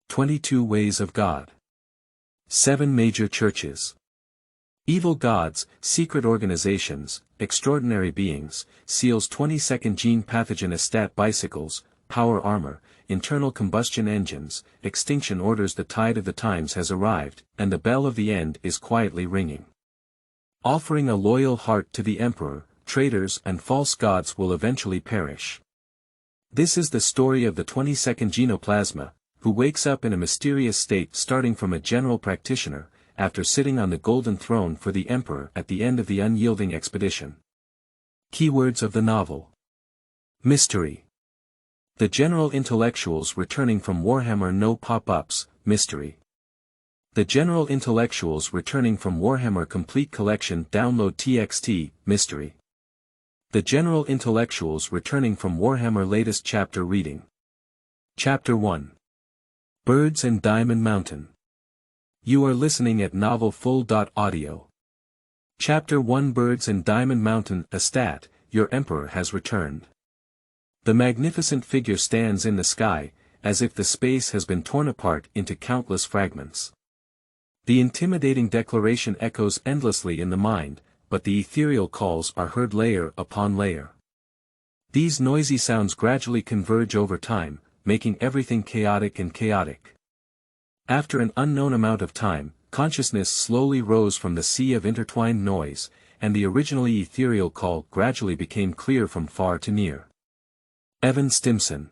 22 Ways of God. 7 Major Churches. Evil gods, secret organizations, extraordinary beings, seals 22nd gene pathogen Astat bicycles, power armor, internal combustion engines, extinction orders. The tide of the times has arrived, and the bell of the end is quietly ringing. Offering a loyal heart to the emperor, traitors and false gods will eventually perish. This is the story of the 22nd Genoplasma, who wakes up in a mysterious state starting from a general practitioner, after sitting on the golden throne for the emperor at the end of the Unyielding Expedition. Keywords of the novel. Mystery. The general intellectuals returning from Warhammer. No pop-ups. Mystery. The general intellectuals returning from Warhammer Complete Collection. Download TXT. Mystery. The general intellectuals returning from Warhammer Latest Chapter Reading. Chapter 1. Birds and Diamond Mountain. You are listening at novelfull.audio. Chapter 1. Birds and Diamond Mountain. Astat, your emperor has returned. The magnificent figure stands in the sky, as if the space has been torn apart into countless fragments. The intimidating declaration echoes endlessly in the mind, but the ethereal calls are heard layer upon layer. These noisy sounds gradually converge over time, making everything chaotic and chaotic. After an unknown amount of time, consciousness slowly rose from the sea of intertwined noise, and the originally ethereal call gradually became clear from far to near. Evan Stimson.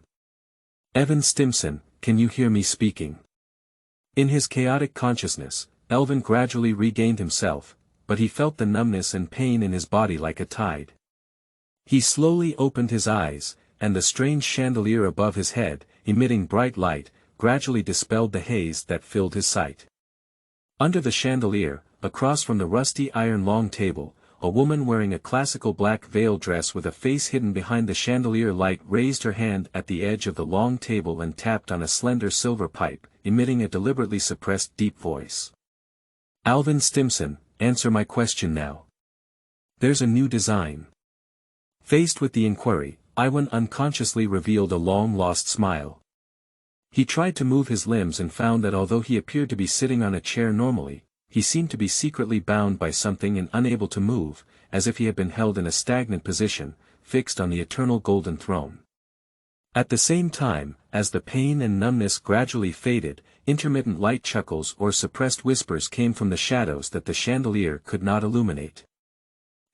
Evan Stimson, can you hear me speaking? In his chaotic consciousness, Elvin gradually regained himself, but he felt the numbness and pain in his body like a tide. He slowly opened his eyes, and the strange chandelier above his head, emitting bright light, gradually dispelled the haze that filled his sight. Under the chandelier, across from the rusty iron long table, a woman wearing a classical black veil dress with a face hidden behind the chandelier light raised her hand at the edge of the long table and tapped on a slender silver pipe, emitting a deliberately suppressed deep voice. Alvin Stimson, answer my question now. There's a new design. Faced with the inquiry, Iwan unconsciously revealed a long-lost smile. He tried to move his limbs and found that although he appeared to be sitting on a chair normally, he seemed to be secretly bound by something and unable to move, as if he had been held in a stagnant position, fixed on the eternal golden throne. At the same time, as the pain and numbness gradually faded, intermittent light chuckles or suppressed whispers came from the shadows that the chandelier could not illuminate.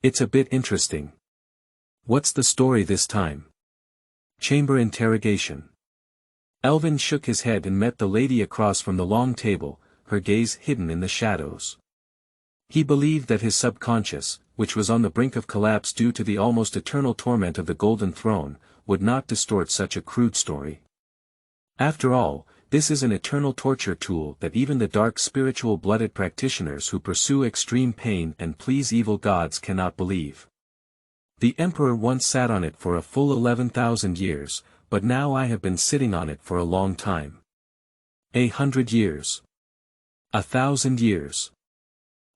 It's a bit interesting. What's the story this time? Chamber interrogation. Elvin shook his head and met the lady across from the long table, her gaze hidden in the shadows. He believed that his subconscious, which was on the brink of collapse due to the almost eternal torment of the Golden Throne, would not distort such a crude story. After all, this is an eternal torture tool that even the dark spiritual blooded practitioners who pursue extreme pain and please evil gods cannot believe. The Emperor once sat on it for a full 11,000 years, but now I have been sitting on it for a long time. 100 years. 1,000 years.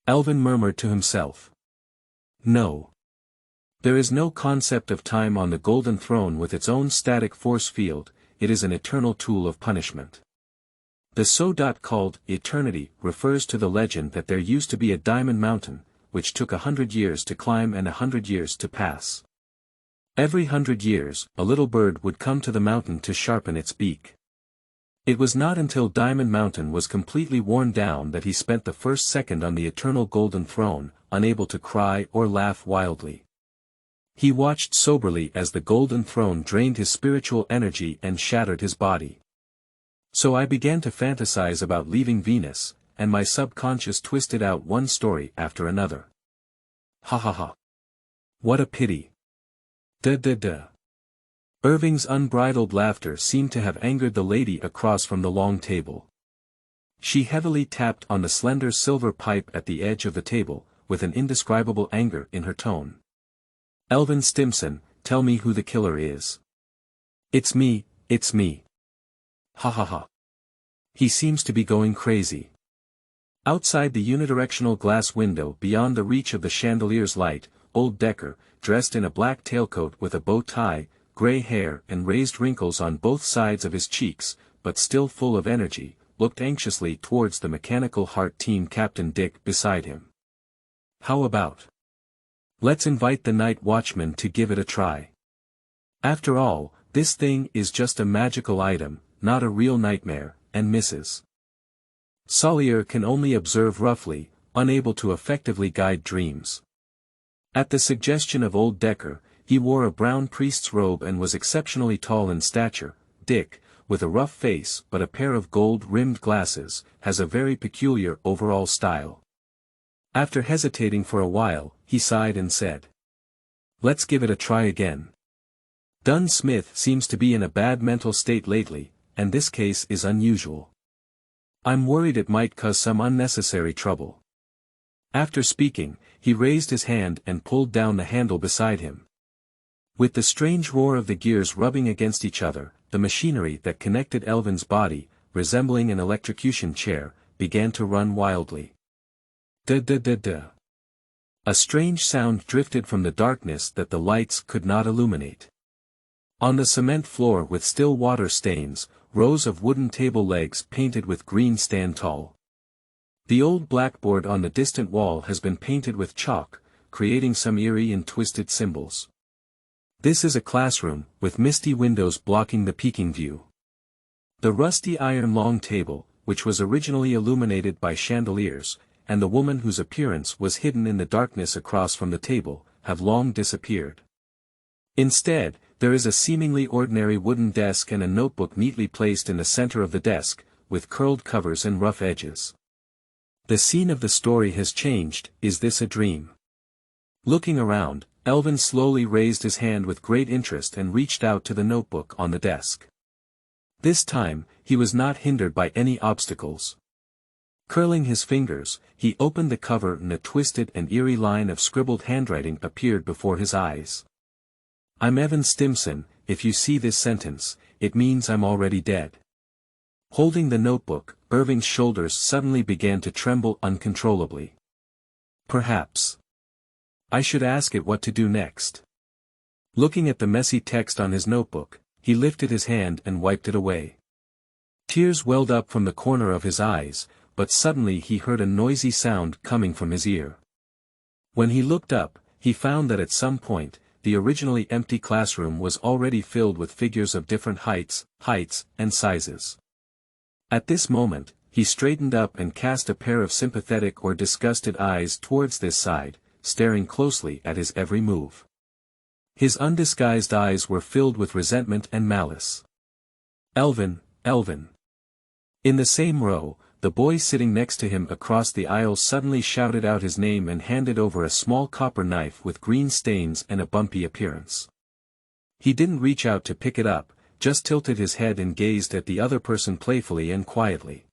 Elvin murmured to himself. No. There is no concept of time on the Golden Throne with its own static force field, it is an eternal tool of punishment. The so-called eternity refers to the legend that there used to be a diamond mountain, which took 100 years to climb and 100 years to pass. Every 100 years, a little bird would come to the mountain to sharpen its beak. It was not until Diamond Mountain was completely worn down that he spent the first second on the eternal Golden Throne, unable to cry or laugh wildly. He watched soberly as the Golden Throne drained his spiritual energy and shattered his body. So I began to fantasize about leaving Venus, and my subconscious twisted out one story after another. Ha ha ha. What a pity. Duh duh duh. Irving's unbridled laughter seemed to have angered the lady across from the long table. She heavily tapped on the slender silver pipe at the edge of the table, with an indescribable anger in her tone. Elvin Stimson, tell me who the killer is. It's me, it's me. Ha ha ha. He seems to be going crazy. Outside the unidirectional glass window beyond the reach of the chandelier's light, old Decker, dressed in a black tailcoat with a bow tie, gray hair and raised wrinkles on both sides of his cheeks, but still full of energy, looked anxiously towards the Mechanical Heart Team Captain Dick beside him. "How about? Let's invite the night watchman to give it a try. After all, this thing is just a magical item, not a real nightmare, and Mrs. Solier can only observe roughly, unable to effectively guide dreams." At the suggestion of old Decker, he wore a brown priest's robe and was exceptionally tall in stature. Dick, with a rough face but a pair of gold-rimmed glasses, has a very peculiar overall style. After hesitating for a while, he sighed and said, "Let's give it a try again. Dunn Smith seems to be in a bad mental state lately, and this case is unusual. I'm worried it might cause some unnecessary trouble." After speaking, he raised his hand and pulled down the handle beside him. With the strange roar of the gears rubbing against each other, the machinery that connected Elvin's body, resembling an electrocution chair, began to run wildly. Da-da-da-da. A strange sound drifted from the darkness that the lights could not illuminate. On the cement floor with still water stains, rows of wooden table legs painted with green stand tall. The old blackboard on the distant wall has been painted with chalk, creating some eerie and twisted symbols. This is a classroom, with misty windows blocking the peeking view. The rusty iron long table, which was originally illuminated by chandeliers, and the woman whose appearance was hidden in the darkness across from the table, have long disappeared. Instead, there is a seemingly ordinary wooden desk and a notebook neatly placed in the center of the desk, with curled covers and rough edges. The scene of the story has changed. Is this a dream? Looking around, Elvin slowly raised his hand with great interest and reached out to the notebook on the desk. This time, he was not hindered by any obstacles. Curling his fingers, he opened the cover and a twisted and eerie line of scribbled handwriting appeared before his eyes. "I'm Evan Stimson. If you see this sentence, it means I'm already dead." Holding the notebook, Irving's shoulders suddenly began to tremble uncontrollably. "Perhaps I should ask it what to do next." Looking at the messy text on his notebook, he lifted his hand and wiped it away. Tears welled up from the corner of his eyes, but suddenly he heard a noisy sound coming from his ear. When he looked up, he found that at some point, the originally empty classroom was already filled with figures of different heights, and sizes. At this moment, he straightened up and cast a pair of sympathetic or disgusted eyes towards this side, staring closely at his every move. His undisguised eyes were filled with resentment and malice. "Elvin, Elvin." In the same row, the boy sitting next to him across the aisle suddenly shouted out his name and handed over a small copper knife with green stains and a bumpy appearance. He didn't reach out to pick it up, just tilted his head and gazed at the other person playfully and quietly.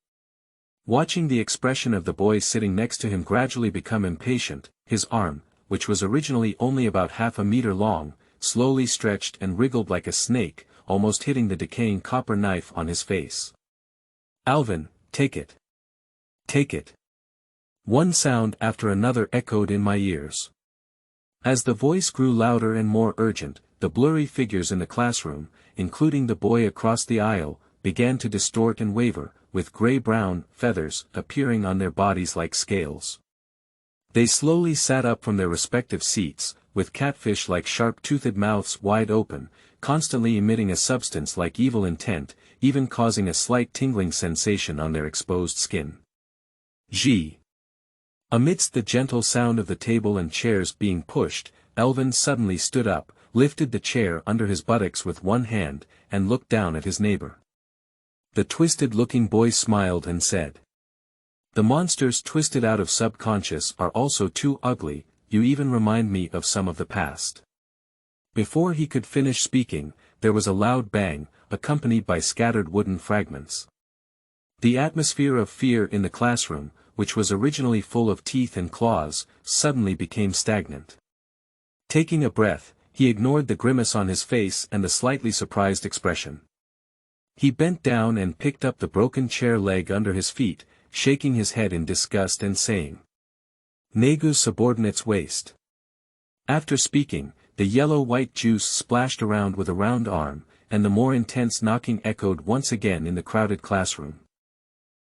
Watching the expression of the boy sitting next to him gradually become impatient, his arm, which was originally only about half a meter long, slowly stretched and wriggled like a snake, almost hitting the decaying copper knife on his face. "Alvin, take it. Take it." One sound after another echoed in my ears. As the voice grew louder and more urgent, the blurry figures in the classroom, including the boy across the aisle, began to distort and waver, with gray-brown feathers appearing on their bodies like scales. They slowly sat up from their respective seats, with catfish-like sharp-toothed mouths wide open, constantly emitting a substance like evil intent, even causing a slight tingling sensation on their exposed skin. Gee! Amidst the gentle sound of the table and chairs being pushed, Elvin suddenly stood up, lifted the chair under his buttocks with one hand, and looked down at his neighbor. The twisted-looking boy smiled and said, "The monsters twisted out of subconscious are also too ugly, you even remind me of some of the past." Before he could finish speaking, there was a loud bang, accompanied by scattered wooden fragments. The atmosphere of fear in the classroom, which was originally full of teeth and claws, suddenly became stagnant. Taking a breath, he ignored the grimace on his face and the slightly surprised expression. He bent down and picked up the broken chair leg under his feet, shaking his head in disgust and saying, "Negus subordinates waste." After speaking, the yellow-white juice splashed around with a round arm, and the more intense knocking echoed once again in the crowded classroom.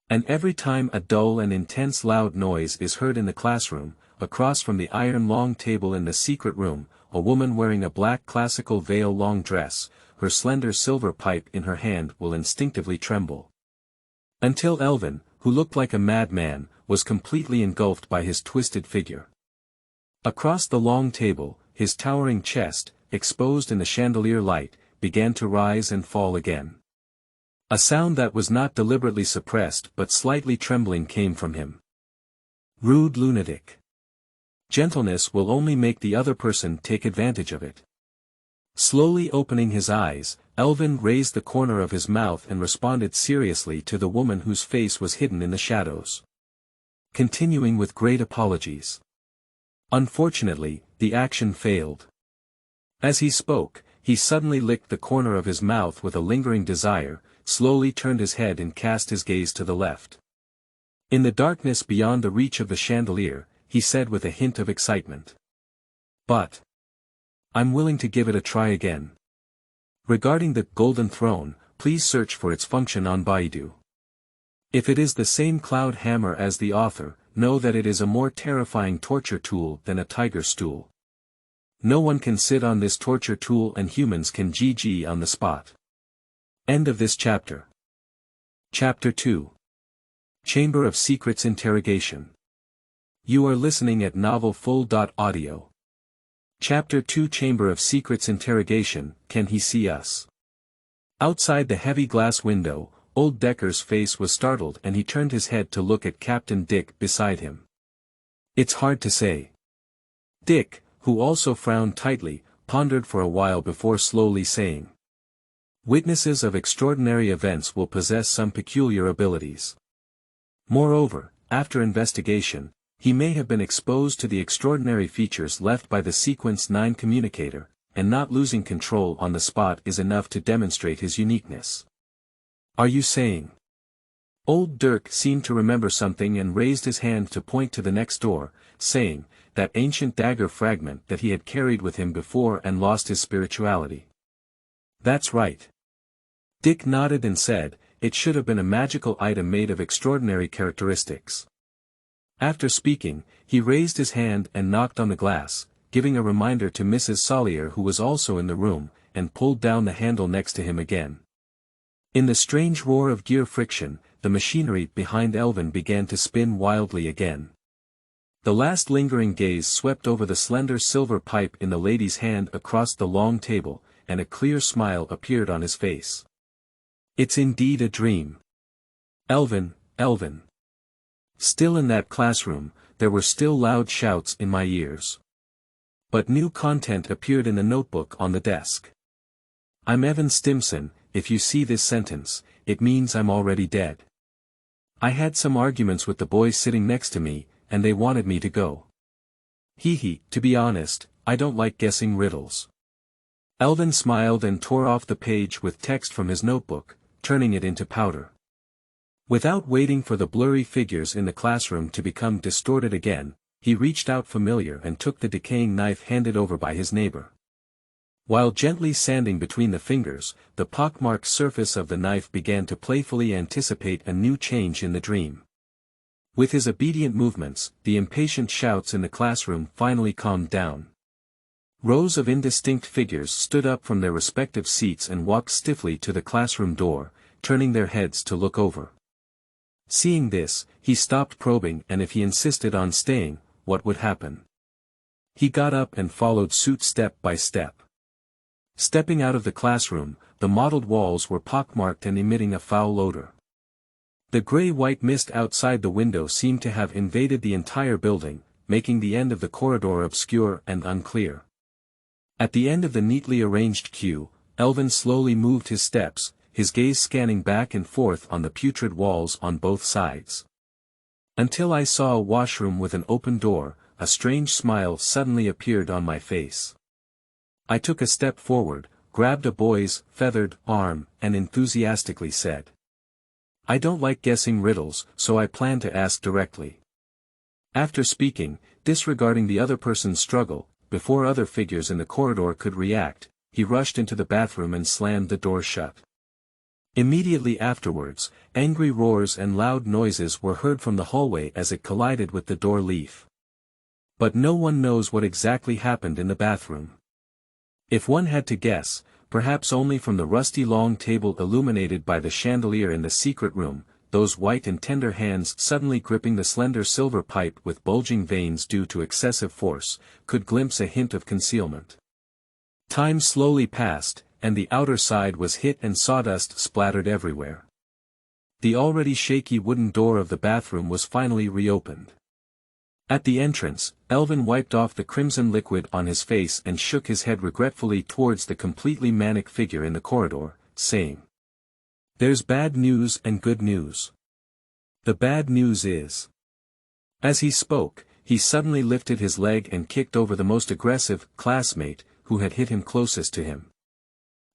And every time a dull and intense loud noise is heard in the classroom, across from the iron long table in the secret room, a woman wearing a black classical veil long dress, her slender silver pipe in her hand will instinctively tremble. Until Elvin, who looked like a madman, was completely engulfed by his twisted figure. Across the long table, his towering chest, exposed in the chandelier light, began to rise and fall again. A sound that was not deliberately suppressed but slightly trembling came from him. Rude lunatic. Gentleness will only make the other person take advantage of it. Slowly opening his eyes, Elvin raised the corner of his mouth and responded seriously to the woman whose face was hidden in the shadows. Continuing with great apologies. Unfortunately, the action failed. As he spoke, he suddenly licked the corner of his mouth with a lingering desire, slowly turned his head and cast his gaze to the left. In the darkness beyond the reach of the chandelier, he said with a hint of excitement. "But I'm willing to give it a try again. Regarding the Golden Throne, please search for its function on Baidu. If it is the same cloud hammer as the author, know that it is a more terrifying torture tool than a tiger stool. No one can sit on this torture tool and humans can GG on the spot." End of this chapter. Chapter 2. Chamber of Secrets Interrogation. You are listening at novelfull.audio. Chapter 2 Chamber of Secrets Interrogation, Can He See Us? Outside the heavy glass window, old Decker's face was startled and he turned his head to look at Captain Dick beside him. "It's hard to say." Dick, who also frowned tightly, pondered for a while before slowly saying, "Witnesses of extraordinary events will possess some peculiar abilities. Moreover, after investigation, he may have been exposed to the extraordinary features left by the Sequence 9 communicator, and not losing control on the spot is enough to demonstrate his uniqueness." "Are you saying?" Old Dirk seemed to remember something and raised his hand to point to the next door, saying, that ancient dagger fragment that he had carried with him before and lost his spirituality. "That's right." Dick nodded and said, "It should have been a magical item made of extraordinary characteristics." After speaking, he raised his hand and knocked on the glass, giving a reminder to Mrs. Solier who was also in the room, and pulled down the handle next to him again. In the strange roar of gear friction, the machinery behind Elvin began to spin wildly again. The last lingering gaze swept over the slender silver pipe in the lady's hand across the long table, and a clear smile appeared on his face. "It's indeed a dream. Elvin, Elvin." Still in that classroom, there were still loud shouts in my ears. But new content appeared in the notebook on the desk. "I'm Evan Stimson. If you see this sentence, it means I'm already dead. I had some arguments with the boys sitting next to me, and they wanted me to go. To be honest, I don't like guessing riddles." Elvin smiled and tore off the page with text from his notebook, turning it into powder. Without waiting for the blurry figures in the classroom to become distorted again, he reached out familiar and took the decaying knife handed over by his neighbor. While gently sanding between the fingers, the pockmarked surface of the knife began to playfully anticipate a new change in the dream. With his obedient movements, the impatient shouts in the classroom finally calmed down. Rows of indistinct figures stood up from their respective seats and walked stiffly to the classroom door, turning their heads to look over. Seeing this, he stopped probing, and if he insisted on staying, what would happen? He got up and followed suit step by step. Stepping out of the classroom, the mottled walls were pockmarked and emitting a foul odor. The gray-white mist outside the window seemed to have invaded the entire building, making the end of the corridor obscure and unclear. At the end of the neatly arranged queue, Elvin slowly moved his steps, his gaze scanning back and forth on the putrid walls on both sides. Until I saw a washroom with an open door, a strange smile suddenly appeared on my face. I took a step forward, grabbed a boy's feathered arm, and enthusiastically said, "I don't like guessing riddles, so I plan to ask directly." After speaking, disregarding the other person's struggle, before other figures in the corridor could react, he rushed into the bathroom and slammed the door shut. Immediately afterwards, angry roars and loud noises were heard from the hallway as it collided with the door leaf. But no one knows what exactly happened in the bathroom. If one had to guess, perhaps only from the rusty long table illuminated by the chandelier in the secret room, those white and tender hands suddenly gripping the slender silver pipe with bulging veins due to excessive force, could glimpse a hint of concealment. Time slowly passed, and the outer side was hit and sawdust splattered everywhere. The already shaky wooden door of the bathroom was finally reopened. At the entrance, Elvin wiped off the crimson liquid on his face and shook his head regretfully towards the completely manic figure in the corridor, saying, "There's bad news and good news. The bad news is..." As he spoke, he suddenly lifted his leg and kicked over the most aggressive classmate, who had hit him closest to him.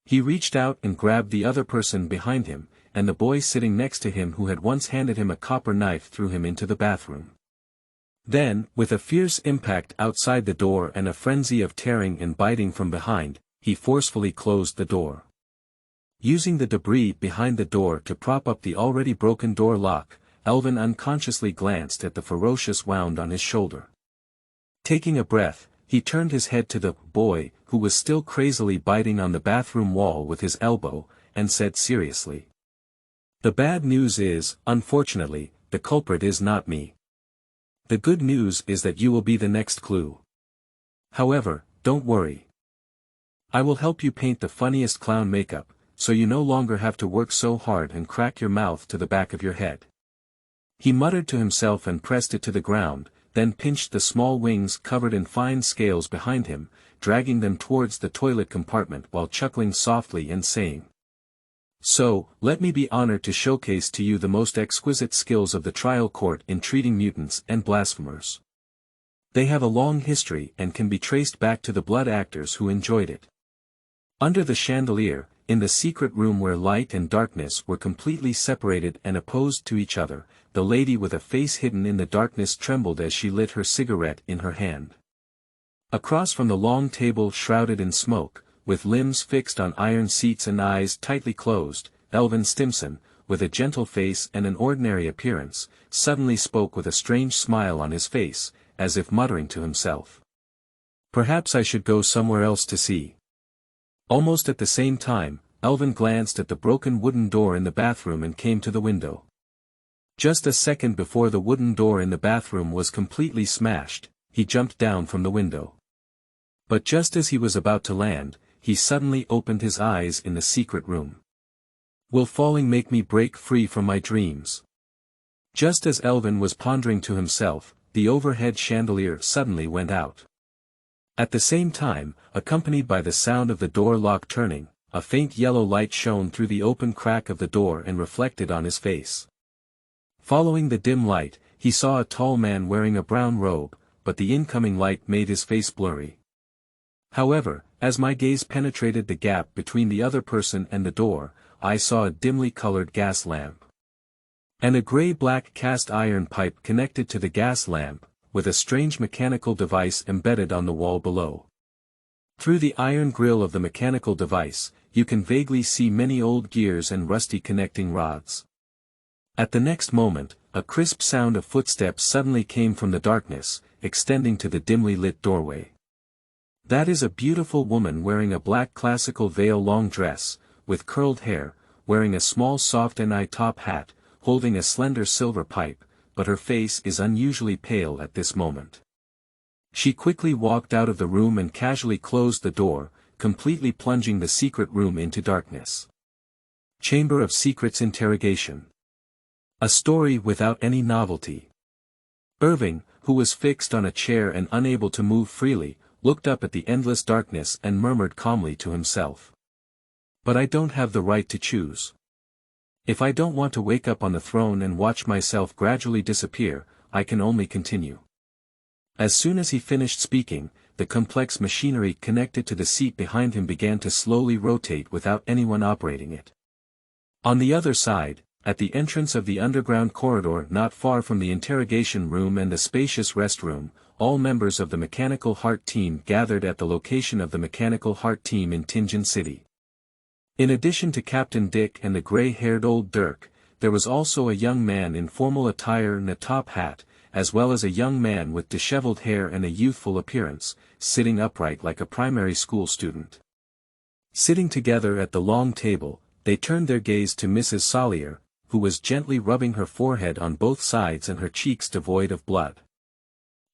He reached out and grabbed the other person behind him, and the boy sitting next to him who had once handed him a copper knife threw him into the bathroom. Then, with a fierce impact outside the door and a frenzy of tearing and biting from behind, he forcefully closed the door. Using the debris behind the door to prop up the already broken door lock, Elvin unconsciously glanced at the ferocious wound on his shoulder. Taking a breath, he turned his head to the boy, who was still crazily biting on the bathroom wall with his elbow, and said seriously, "The bad news is, unfortunately, the culprit is not me. The good news is that you will be the next clue. However, don't worry. I will help you paint the funniest clown makeup, so you no longer have to work so hard and crack your mouth to the back of your head." He muttered to himself and pressed it to the ground, then pinched the small wings covered in fine scales behind him, dragging them towards the toilet compartment while chuckling softly and saying, "So, let me be honored to showcase to you the most exquisite skills of the trial court in treating mutants and blasphemers. They have a long history and can be traced back to the blood actors who enjoyed it." Under the chandelier, in the secret room where light and darkness were completely separated and opposed to each other, the lady with a face hidden in the darkness trembled as she lit her cigarette in her hand. Across from the long table shrouded in smoke, with limbs fixed on iron seats and eyes tightly closed, Elvin Stimson, with a gentle face and an ordinary appearance, suddenly spoke with a strange smile on his face, as if muttering to himself, "Perhaps I should go somewhere else to see." Almost at the same time, Elvin glanced at the broken wooden door in the bathroom and came to the window. Just a second before the wooden door in the bathroom was completely smashed, he jumped down from the window. But just as he was about to land, he suddenly opened his eyes in the secret room. "Will falling make me break free from my dreams?" Just as Elvin was pondering to himself, the overhead chandelier suddenly went out. At the same time, accompanied by the sound of the door lock turning, a faint yellow light shone through the open crack of the door and reflected on his face. Following the dim light, he saw a tall man wearing a brown robe, but the incoming light made his face blurry. However, as my gaze penetrated the gap between the other person and the door, I saw a dimly colored gas lamp. And a gray-black cast iron pipe connected to the gas lamp, with a strange mechanical device embedded on the wall below. Through the iron grill of the mechanical device, you can vaguely see many old gears and rusty connecting rods. At the next moment, a crisp sound of footsteps suddenly came from the darkness, extending to the dimly lit doorway. "That is a beautiful woman wearing a black classical veil long dress, with curled hair, wearing a small soft top hat, holding a slender silver pipe, but her face is unusually pale at this moment." She quickly walked out of the room and casually closed the door, completely plunging the secret room into darkness. Chamber of Secrets Interrogation. A story without any novelty. Irving, who was fixed on a chair and unable to move freely, looked up at the endless darkness and murmured calmly to himself, "But I don't have the right to choose. If I don't want to wake up on the throne and watch myself gradually disappear, I can only continue." As soon as he finished speaking, the complex machinery connected to the seat behind him began to slowly rotate without anyone operating it. On the other side, at the entrance of the underground corridor not far from the interrogation room and the spacious rest room, all members of the Mechanical Heart Team gathered at the location of the Mechanical Heart Team in Tingen City. In addition to Captain Dick and the gray-haired old Dirk, there was also a young man in formal attire and a top hat, as well as a young man with disheveled hair and a youthful appearance, sitting upright like a primary school student. Sitting together at the long table, they turned their gaze to Mrs. Salier, who was gently rubbing her forehead on both sides and her cheeks devoid of blood.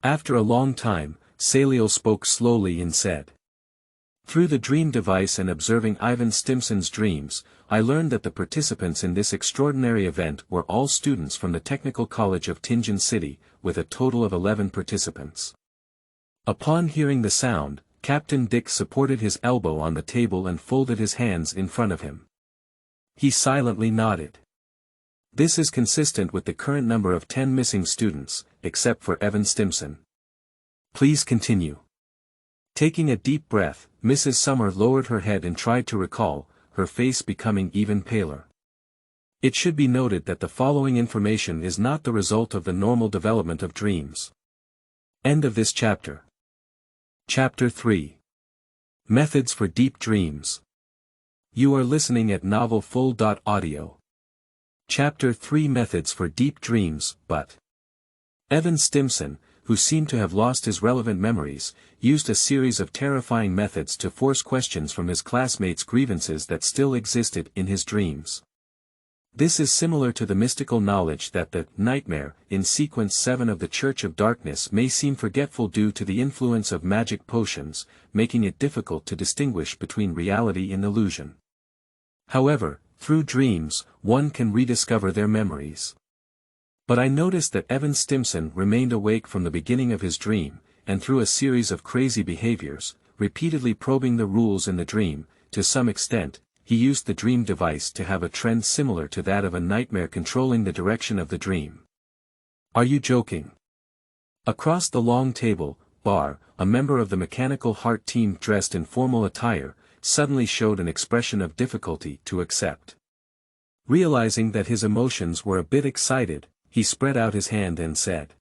After a long time, Saliel spoke slowly and said, "Through the dream device and observing Ivan Stimson's dreams, I learned that the participants in this extraordinary event were all students from the Technical College of Tingen City, with a total of 11 participants." Upon hearing the sound, Captain Dick supported his elbow on the table and folded his hands in front of him. He silently nodded. This is consistent with the current number of 10 missing students, except for Evan Stimson. Please continue. Taking a deep breath, Mrs. Summer lowered her head and tried to recall, her face becoming even paler. It should be noted that the following information is not the result of the normal development of dreams. End of this chapter. Chapter 3. Methods for Deep Dreams. You are listening at novelfull.audio. Chapter 3 Methods for Deep Dreams, but Evan Stimson, who seemed to have lost his relevant memories, used a series of terrifying methods to force questions from his classmates' grievances that still existed in his dreams. This is similar to the mystical knowledge that the nightmare in sequence 7 of the Church of Darkness may seem forgetful due to the influence of magic potions, making it difficult to distinguish between reality and illusion. However, through dreams, one can rediscover their memories. But I noticed that Evan Stimson remained awake from the beginning of his dream, and through a series of crazy behaviors, repeatedly probing the rules in the dream, to some extent, he used the dream device to have a trend similar to that of a nightmare controlling the direction of the dream. Are you joking? Across the long table, Bar, a member of the Mechanical Heart Team dressed in formal attire, suddenly showed an expression of difficulty to accept. Realizing that his emotions were a bit excited, he spread out his hand and said,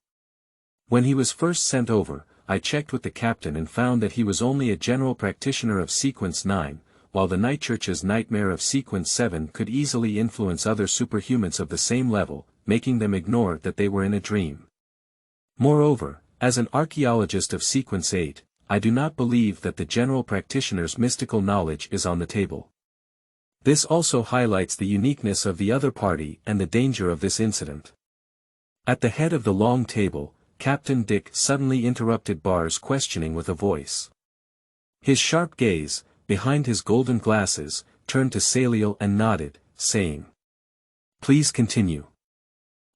"When he was first sent over, I checked with the captain and found that he was only a general practitioner of sequence 9, while the Night Church's nightmare of sequence 7 could easily influence other superhumans of the same level, making them ignore that they were in a dream. Moreover, as an archaeologist of sequence 8, I do not believe that the general practitioner's mystical knowledge is on the table. This also highlights the uniqueness of the other party and the danger of this incident." At the head of the long table, Captain Dick suddenly interrupted Bar's questioning with a voice. His sharp gaze, behind his golden glasses, turned to Saliel and nodded, saying, "Please continue."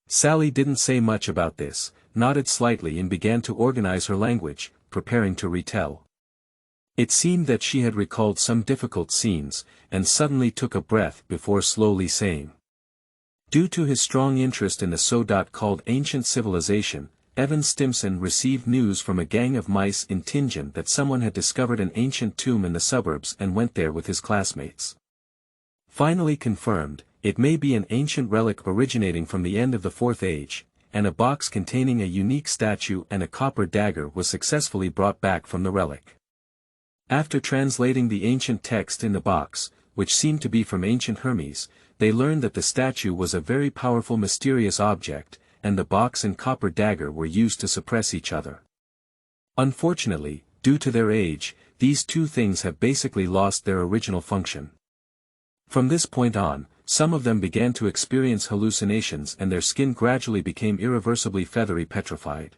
Sally didn't say much about this, nodded slightly and began to organize her language, preparing to retell. It seemed that she had recalled some difficult scenes, and suddenly took a breath before slowly saying. Due to his strong interest in the so-called ancient civilization, Evan Stimson received news from a gang of mice in Tingen that someone had discovered an ancient tomb in the suburbs and went there with his classmates. Finally confirmed, it may be an ancient relic originating from the end of the Fourth Age, and a box containing a unique statue and a copper dagger was successfully brought back from the relic. After translating the ancient text in the box, which seemed to be from ancient Hermes, they learned that the statue was a very powerful mysterious object, and the box and copper dagger were used to suppress each other. Unfortunately, due to their age, these two things have basically lost their original function. From this point on, some of them began to experience hallucinations and their skin gradually became irreversibly feathery petrified.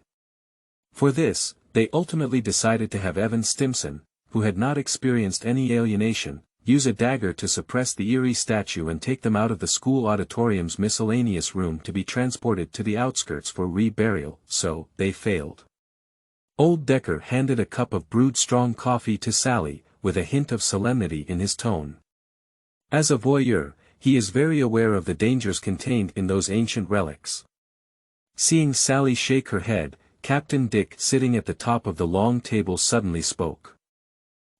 For this, they ultimately decided to have Evan Stimson, who had not experienced any alienation, use a dagger to suppress the eerie statue and take them out of the school auditorium's miscellaneous room to be transported to the outskirts for re-burial, so, they failed. Old Decker handed a cup of brewed strong coffee to Sally, with a hint of solemnity in his tone. As a voyeur, he is very aware of the dangers contained in those ancient relics. Seeing Sally shake her head, Captain Dick sitting at the top of the long table suddenly spoke.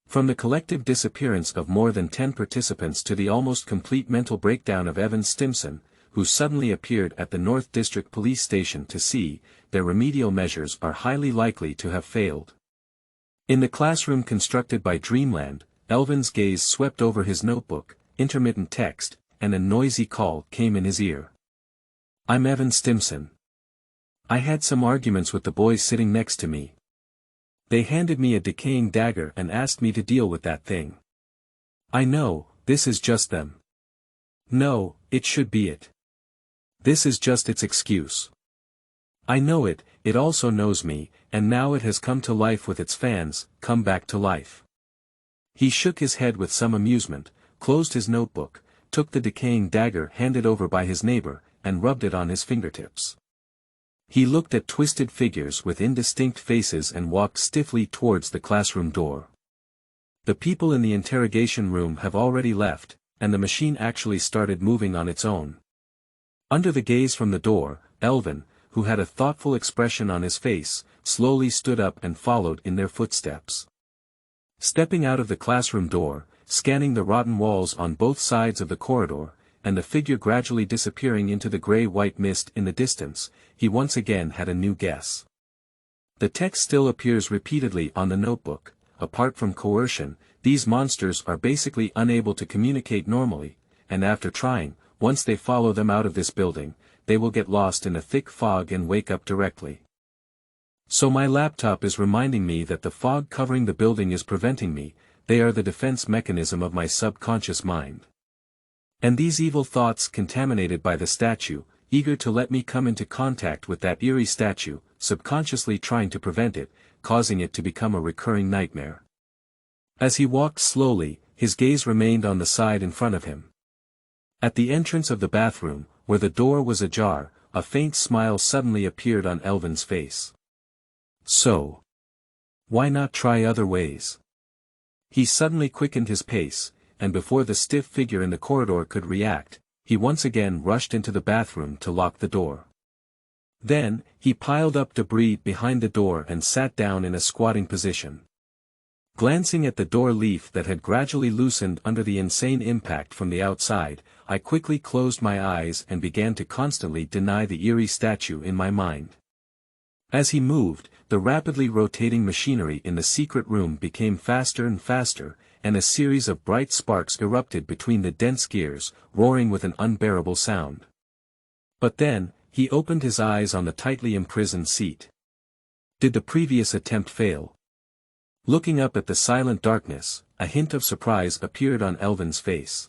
From the collective disappearance of more than 10 participants to the almost complete mental breakdown of Evan Stimson, who suddenly appeared at the North District Police Station to see, their remedial measures are highly likely to have failed. In the classroom constructed by Dreamland, Elvin's gaze swept over his notebook, intermittent text, and a noisy call came in his ear. "I'm Evan Stimson. I had some arguments with the boys sitting next to me. They handed me a decaying dagger and asked me to deal with that thing. I know, this is just them. No, it should be it. This is just its excuse. I know it, it also knows me, and now it has come to life with its fans, come back to life." He shook his head with some amusement, closed his notebook, took the decaying dagger handed over by his neighbor, and rubbed it on his fingertips. He looked at twisted figures with indistinct faces and walked stiffly towards the classroom door. The people in the interrogation room have already left, and the machine actually started moving on its own. Under the gaze from the door, Elvin, who had a thoughtful expression on his face, slowly stood up and followed in their footsteps. Stepping out of the classroom door, scanning the rotten walls on both sides of the corridor, and the figure gradually disappearing into the gray-white mist in the distance, he once again had a new guess. The text still appears repeatedly on the notebook. Apart from coercion, these monsters are basically unable to communicate normally, and after trying, once they follow them out of this building, they will get lost in a thick fog and wake up directly. So my laptop is reminding me that the fog covering the building is preventing me, they are the defense mechanism of my subconscious mind. And these evil thoughts contaminated by the statue, eager to let me come into contact with that eerie statue, subconsciously trying to prevent it, causing it to become a recurring nightmare. As he walked slowly, his gaze remained on the side in front of him. At the entrance of the bathroom, where the door was ajar, a faint smile suddenly appeared on Elvin's face. So, why not try other ways? He suddenly quickened his pace, and before the stiff figure in the corridor could react, he once again rushed into the bathroom to lock the door. Then, he piled up debris behind the door and sat down in a squatting position. Glancing at the door leaf that had gradually loosened under the insane impact from the outside, I quickly closed my eyes and began to constantly deny the eerie statue in my mind. As he moved, the rapidly rotating machinery in the secret room became faster and faster, and a series of bright sparks erupted between the dense gears, roaring with an unbearable sound. But then, he opened his eyes on the tightly imprisoned seat. Did the previous attempt fail? Looking up at the silent darkness, a hint of surprise appeared on Elvin's face.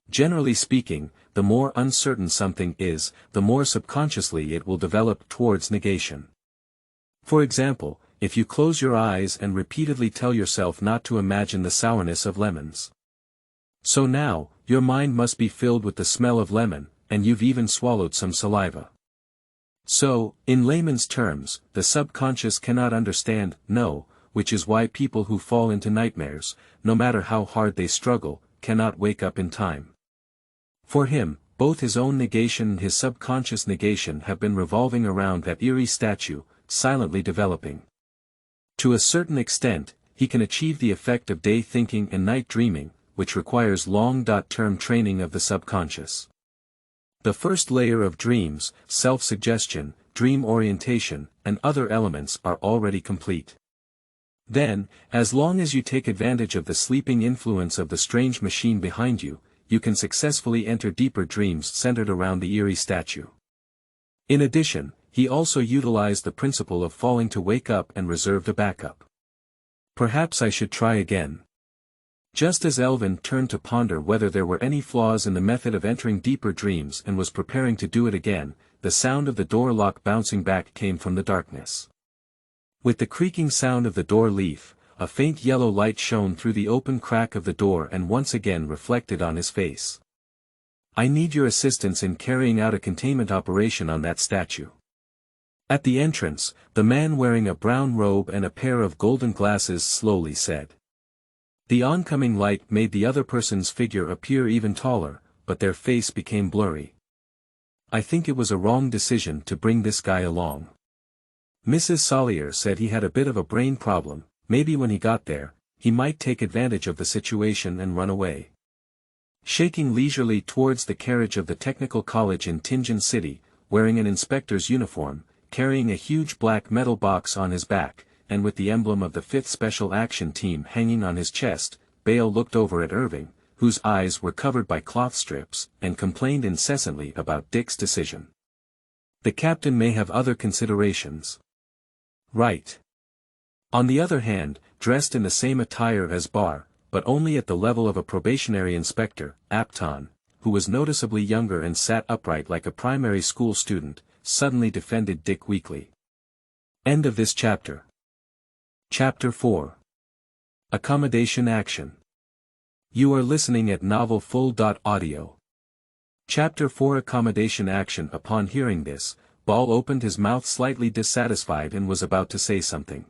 Generally speaking, the more uncertain something is, the more subconsciously it will develop towards negation. For example, if you close your eyes and repeatedly tell yourself not to imagine the sourness of lemons. So now, your mind must be filled with the smell of lemon, and you've even swallowed some saliva. So, in layman's terms, the subconscious cannot understand no, which is why people who fall into nightmares, no matter how hard they struggle, cannot wake up in time. For him, both his own negation and his subconscious negation have been revolving around that eerie statue, silently developing. To a certain extent, he can achieve the effect of day thinking and night dreaming, which requires long-term training of the subconscious. The first layer of dreams, self-suggestion, dream orientation, and other elements are already complete. Then, as long as you take advantage of the sleeping influence of the strange machine behind you, you can successfully enter deeper dreams centered around the eerie statue. In addition, he also utilized the principle of falling to wake up and reserved a backup. Perhaps I should try again. Just as Elvin turned to ponder whether there were any flaws in the method of entering deeper dreams and was preparing to do it again, the sound of the door lock bouncing back came from the darkness. With the creaking sound of the door leaf, a faint yellow light shone through the open crack of the door and once again reflected on his face. I need your assistance in carrying out a containment operation on that statue. At the entrance, the man wearing a brown robe and a pair of golden glasses slowly said. The oncoming light made the other person's figure appear even taller, but their face became blurry. I think it was a wrong decision to bring this guy along. Mrs. Solier said he had a bit of a brain problem, maybe when he got there, he might take advantage of the situation and run away. Shaking leisurely towards the carriage of the Technical College in Tianjin City, wearing an inspector's uniform, carrying a huge black metal box on his back, and with the emblem of the 5th Special Action Team hanging on his chest, Bale looked over at Irving, whose eyes were covered by cloth strips, and complained incessantly about Dick's decision. The captain may have other considerations. Right. On the other hand, dressed in the same attire as Barr, but only at the level of a probationary inspector, Apton, who was noticeably younger and sat upright like a primary school student, suddenly defended Dick weakly. End of this chapter. Chapter 4. Accommodation Action. You are listening at novelfull.audio. Chapter 4 Accommodation Action. Upon hearing this, Ball opened his mouth slightly dissatisfied and was about to say something.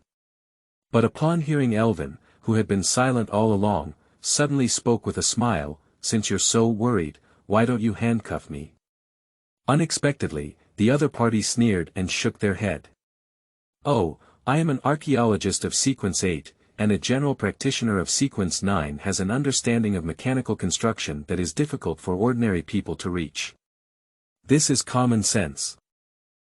But upon hearing Elvin, who had been silent all along, suddenly spoke with a smile, "Since you're so worried, why don't you handcuff me?" Unexpectedly, the other party sneered and shook their head. "Oh, I am an archaeologist of Sequence 8, and a general practitioner of Sequence 9 has an understanding of mechanical construction that is difficult for ordinary people to reach. This is common sense.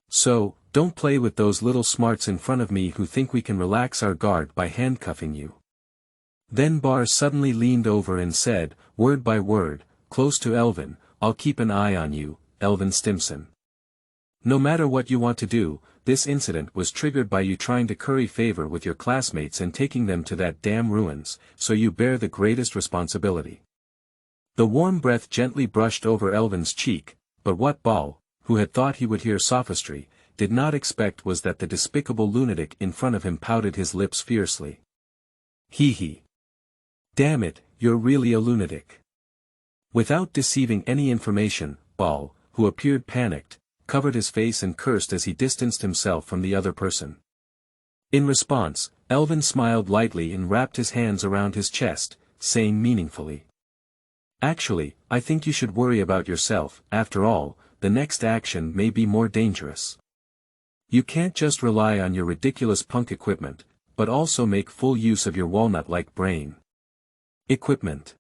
So, don't play with those little smarts in front of me who think we can relax our guard by handcuffing you." Then Barr suddenly leaned over and said, word by word, close to Elvin, "I'll keep an eye on you, Elvin Stimson. No matter what you want to do, this incident was triggered by you trying to curry favor with your classmates and taking them to that damn ruins, so you bear the greatest responsibility." The warm breath gently brushed over Elvin's cheek, but what Ball, who had thought he would hear sophistry, did not expect was that the despicable lunatic in front of him pouted his lips fiercely. "Hee. Damn it, you're really a lunatic." Without deceiving any information, Ball, who appeared panicked, covered his face and cursed as he distanced himself from the other person. In response, Elvin smiled lightly and wrapped his hands around his chest, saying meaningfully, "Actually, I think you should worry about yourself. After all, the next action may be more dangerous. You can't just rely on your ridiculous punk equipment, but also make full use of your walnut-like brain." Equipment.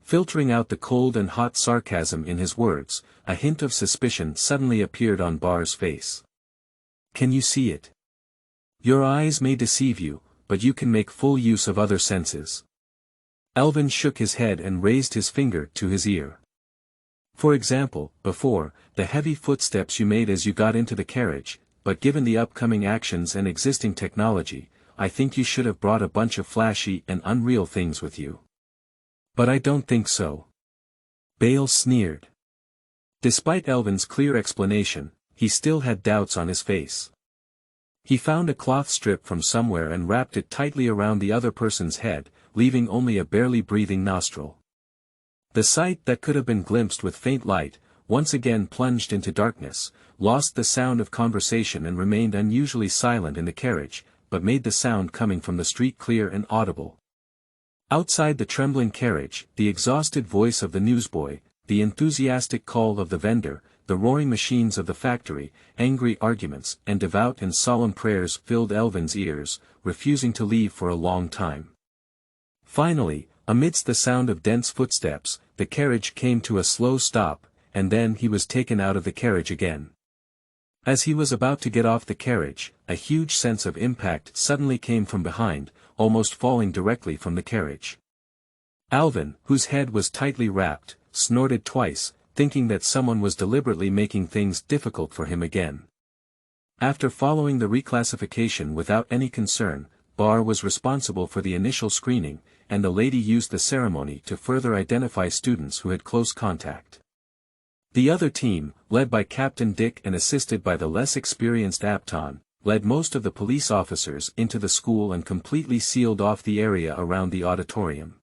Filtering out the cold and hot sarcasm in his words, a hint of suspicion suddenly appeared on Barr's face. "Can you see it? Your eyes may deceive you, but you can make full use of other senses." Elvin shook his head and raised his finger to his ear. "For example, before, the heavy footsteps you made as you got into the carriage, but given the upcoming actions and existing technology, I think you should have brought a bunch of flashy and unreal things with you." "But I don't think so." Bale sneered. Despite Elvin's clear explanation, he still had doubts on his face. He found a cloth strip from somewhere and wrapped it tightly around the other person's head, leaving only a barely breathing nostril. The sight that could have been glimpsed with faint light, once again plunged into darkness, lost the sound of conversation and remained unusually silent in the carriage, but made the sound coming from the street clear and audible. Outside the trembling carriage, the exhausted voice of the newsboy, the enthusiastic call of the vendor, the roaring machines of the factory, angry arguments and devout and solemn prayers filled Elvin's ears, refusing to leave for a long time. Finally, amidst the sound of dense footsteps, the carriage came to a slow stop, and then he was taken out of the carriage again. As he was about to get off the carriage, a huge sense of impact suddenly came from behind, almost falling directly from the carriage. Alvin, whose head was tightly wrapped, snorted twice, thinking that someone was deliberately making things difficult for him again. After following the reclassification without any concern, Barr was responsible for the initial screening, and the lady used the ceremony to further identify students who had close contact. The other team, led by Captain Dick and assisted by the less experienced Apton, led most of the police officers into the school and completely sealed off the area around the auditorium.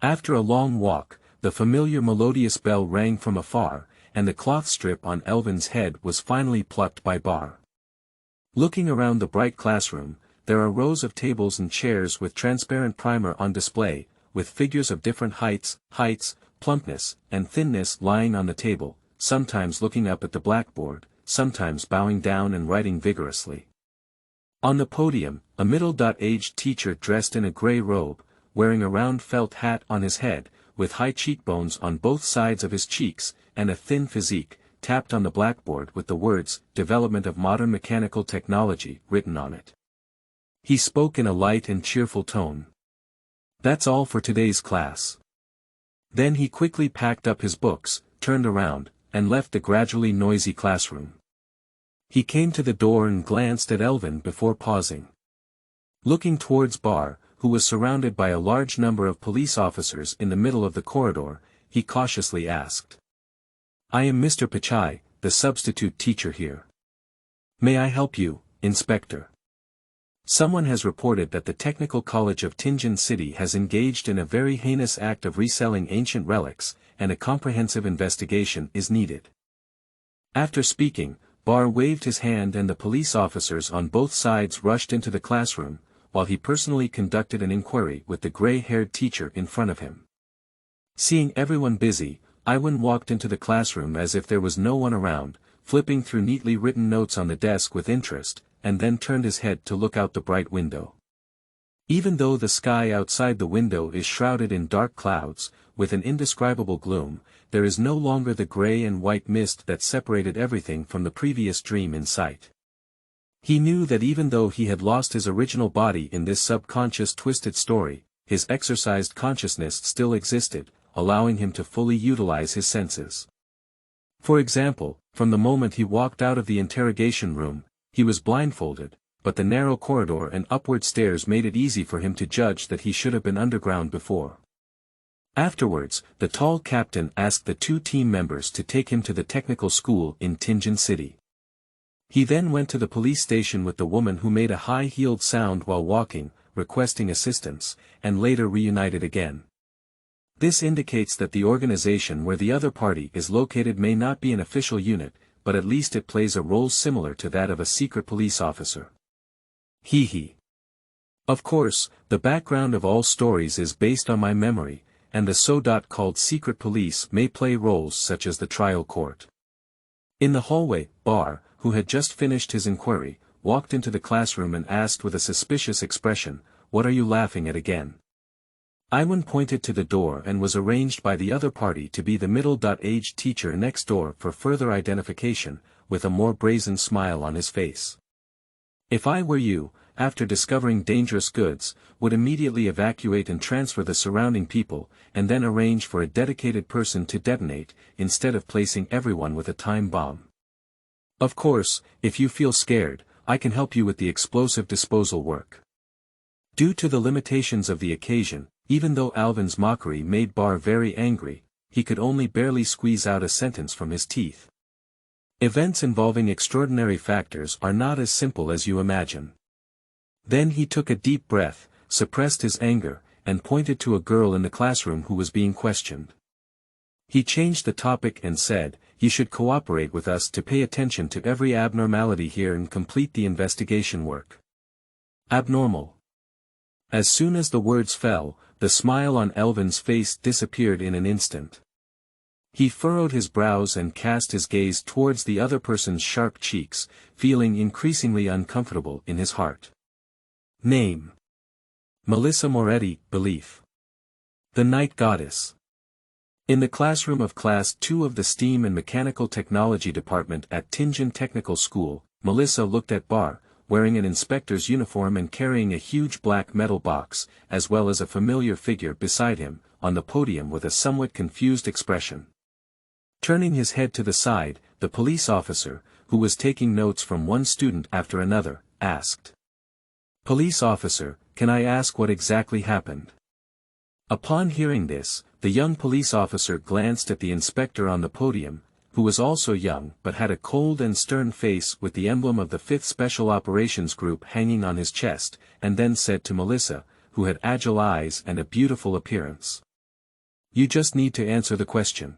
After a long walk, the familiar melodious bell rang from afar, and the cloth strip on Elvin's head was finally plucked by Barr. Looking around the bright classroom, there are rows of tables and chairs with transparent primer on display, with figures of different heights, plumpness, and thinness lying on the table, sometimes looking up at the blackboard, sometimes bowing down and writing vigorously. On the podium, a middle-aged teacher dressed in a gray robe, wearing a round felt hat on his head, with high cheekbones on both sides of his cheeks, and a thin physique, tapped on the blackboard with the words, "Development of Modern Mechanical Technology," written on it. He spoke in a light and cheerful tone. "That's all for today's class." Then he quickly packed up his books, turned around, and left the gradually noisy classroom. He came to the door and glanced at Elvin before pausing. Looking towards Bar, who was surrounded by a large number of police officers in the middle of the corridor, he cautiously asked. "I am Mr. Pichai, the substitute teacher here. May I help you, Inspector? Someone has reported that the Technical College of Tinjin City has engaged in a very heinous act of reselling ancient relics, and a comprehensive investigation is needed." After speaking, Bar waved his hand and the police officers on both sides rushed into the classroom, while he personally conducted an inquiry with the gray-haired teacher in front of him. Seeing everyone busy, Iwan walked into the classroom as if there was no one around, flipping through neatly written notes on the desk with interest, and then turned his head to look out the bright window. Even though the sky outside the window is shrouded in dark clouds, with an indescribable gloom, there is no longer the gray and white mist that separated everything from the previous dream in sight. He knew that even though he had lost his original body in this subconscious twisted story, his exercised consciousness still existed, allowing him to fully utilize his senses. For example, from the moment he walked out of the interrogation room, he was blindfolded, but the narrow corridor and upward stairs made it easy for him to judge that he should have been underground before. Afterwards, the tall captain asked the two team members to take him to the technical school in Tinjin City. He then went to the police station with the woman who made a high-heeled sound while walking, requesting assistance, and later reunited again. This indicates that the organization where the other party is located may not be an official unit, but at least it plays a role similar to that of a secret police officer. Hee. Of course, the background of all stories is based on my memory, and the so-called secret police may play roles such as the trial court. In the hallway, Bar, who had just finished his inquiry, walked into the classroom and asked with a suspicious expression, "What are you laughing at again?" Iwan pointed to the door and was arranged by the other party to be the middle-aged teacher next door for further identification, with a more brazen smile on his face. "If I were you, after discovering dangerous goods, would immediately evacuate and transfer the surrounding people, and then arrange for a dedicated person to detonate, instead of placing everyone with a time bomb. Of course, if you feel scared, I can help you with the explosive disposal work." Due to the limitations of the occasion, even though Alvin's mockery made Bar very angry, he could only barely squeeze out a sentence from his teeth. Events involving extraordinary factors are not as simple as you imagine. Then he took a deep breath, suppressed his anger, and pointed to a girl in the classroom who was being questioned. He changed the topic and said, "You should cooperate with us to pay attention to every abnormality here and complete the investigation work." Abnormal. As soon as the words fell, the smile on Elvin's face disappeared in an instant. He furrowed his brows and cast his gaze towards the other person's sharp cheeks, feeling increasingly uncomfortable in his heart. Name: Melissa Moretti. Belief: the Night Goddess. In the classroom of Class 2 of the Steam and Mechanical Technology Department at Tinjin Technical School, Melissa looked at Bar, wearing an inspector's uniform and carrying a huge black metal box, as well as a familiar figure beside him, on the podium with a somewhat confused expression. Turning his head to the side, the police officer, who was taking notes from one student after another, asked. "Police officer, can I ask what exactly happened?" Upon hearing this, the young police officer glanced at the inspector on the podium, who was also young but had a cold and stern face with the emblem of the 5th Special Operations Group hanging on his chest, and then said to Melissa, who had agile eyes and a beautiful appearance. "You just need to answer the question."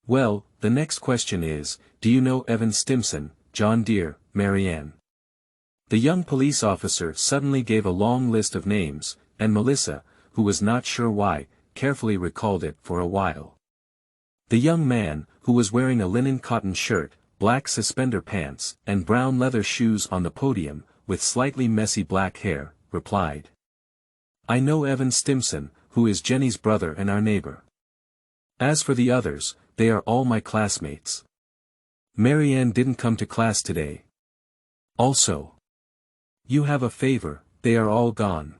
"Well, the next question is, do you know Evan Stimson, John Deere, Marianne?" The young police officer suddenly gave a long list of names, and Melissa, who was not sure why, carefully recalled it for a while. The young man, who was wearing a linen cotton shirt, black suspender pants, and brown leather shoes on the podium, with slightly messy black hair, replied. "I know Evan Stimson, who is Jenny's brother and our neighbor. As for the others, they are all my classmates. Marianne didn't come to class today. Also, you have a favor, they are all gone.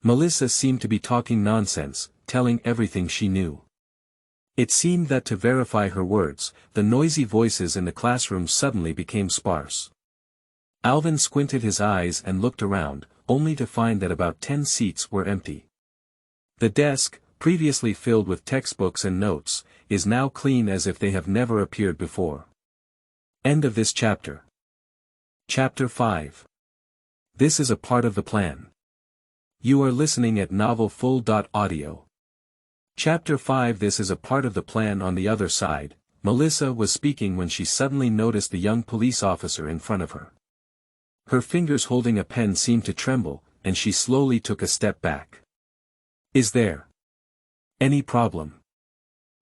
Melissa seemed to be talking nonsense, telling everything she knew. It seemed that to verify her words, the noisy voices in the classroom suddenly became sparse. Alvin squinted his eyes and looked around, only to find that about 10 seats were empty. The desk, previously filled with textbooks and notes, is now clean as if they have never appeared before. End of this chapter. Chapter 5. This is a part of the plan. You are listening at novelfull.audio. Chapter 5. This is a part of the plan. On the other side, Melissa was speaking when she suddenly noticed the young police officer in front of her. Her fingers holding a pen seemed to tremble, and she slowly took a step back. Is there any problem?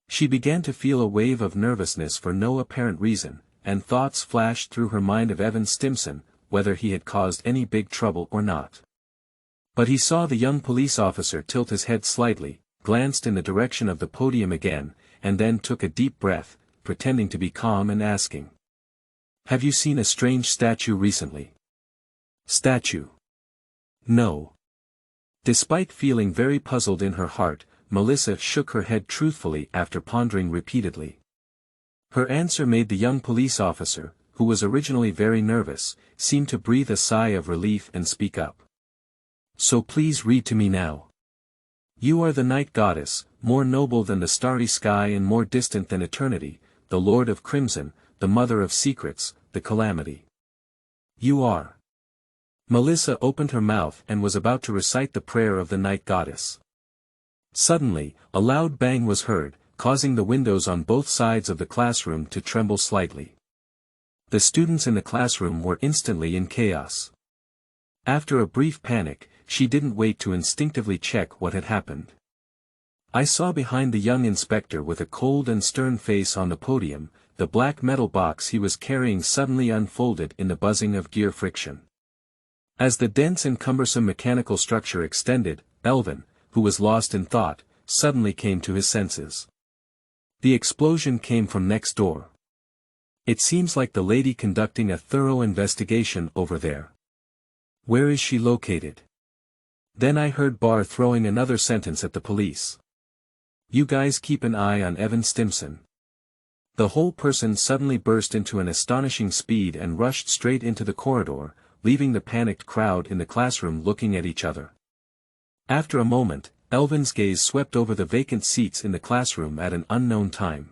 She began to feel a wave of nervousness for no apparent reason, and thoughts flashed through her mind of Evan Stimson, whether he had caused any big trouble or not. But he saw the young police officer tilt his head slightly, glanced in the direction of the podium again, and then took a deep breath, pretending to be calm and asking. Have you seen a strange statue recently? Statue? No. Despite feeling very puzzled in her heart, Melissa shook her head truthfully after pondering repeatedly. Her answer made the young police officer, who was originally very nervous, seem to breathe a sigh of relief and speak up. So please read to me now. You are the night goddess, more noble than the starry sky and more distant than eternity, the lord of crimson, the mother of secrets, the calamity. You are. Melissa opened her mouth and was about to recite the prayer of the night goddess. Suddenly, a loud bang was heard, causing the windows on both sides of the classroom to tremble slightly. The students in the classroom were instantly in chaos. After a brief panic, she didn't wait to instinctively check what had happened. I saw behind the young inspector with a cold and stern face on the podium, the black metal box he was carrying suddenly unfolded in the buzzing of gear friction. As the dense and cumbersome mechanical structure extended, Elvin, who was lost in thought, suddenly came to his senses. The explosion came from next door. It seems like the lady conducting a thorough investigation over there. Where is she located? Then I heard Barr throwing another sentence at the police. You guys keep an eye on Evan Stimson. The whole person suddenly burst into an astonishing speed and rushed straight into the corridor, leaving the panicked crowd in the classroom looking at each other. After a moment, Elvin's gaze swept over the vacant seats in the classroom at an unknown time.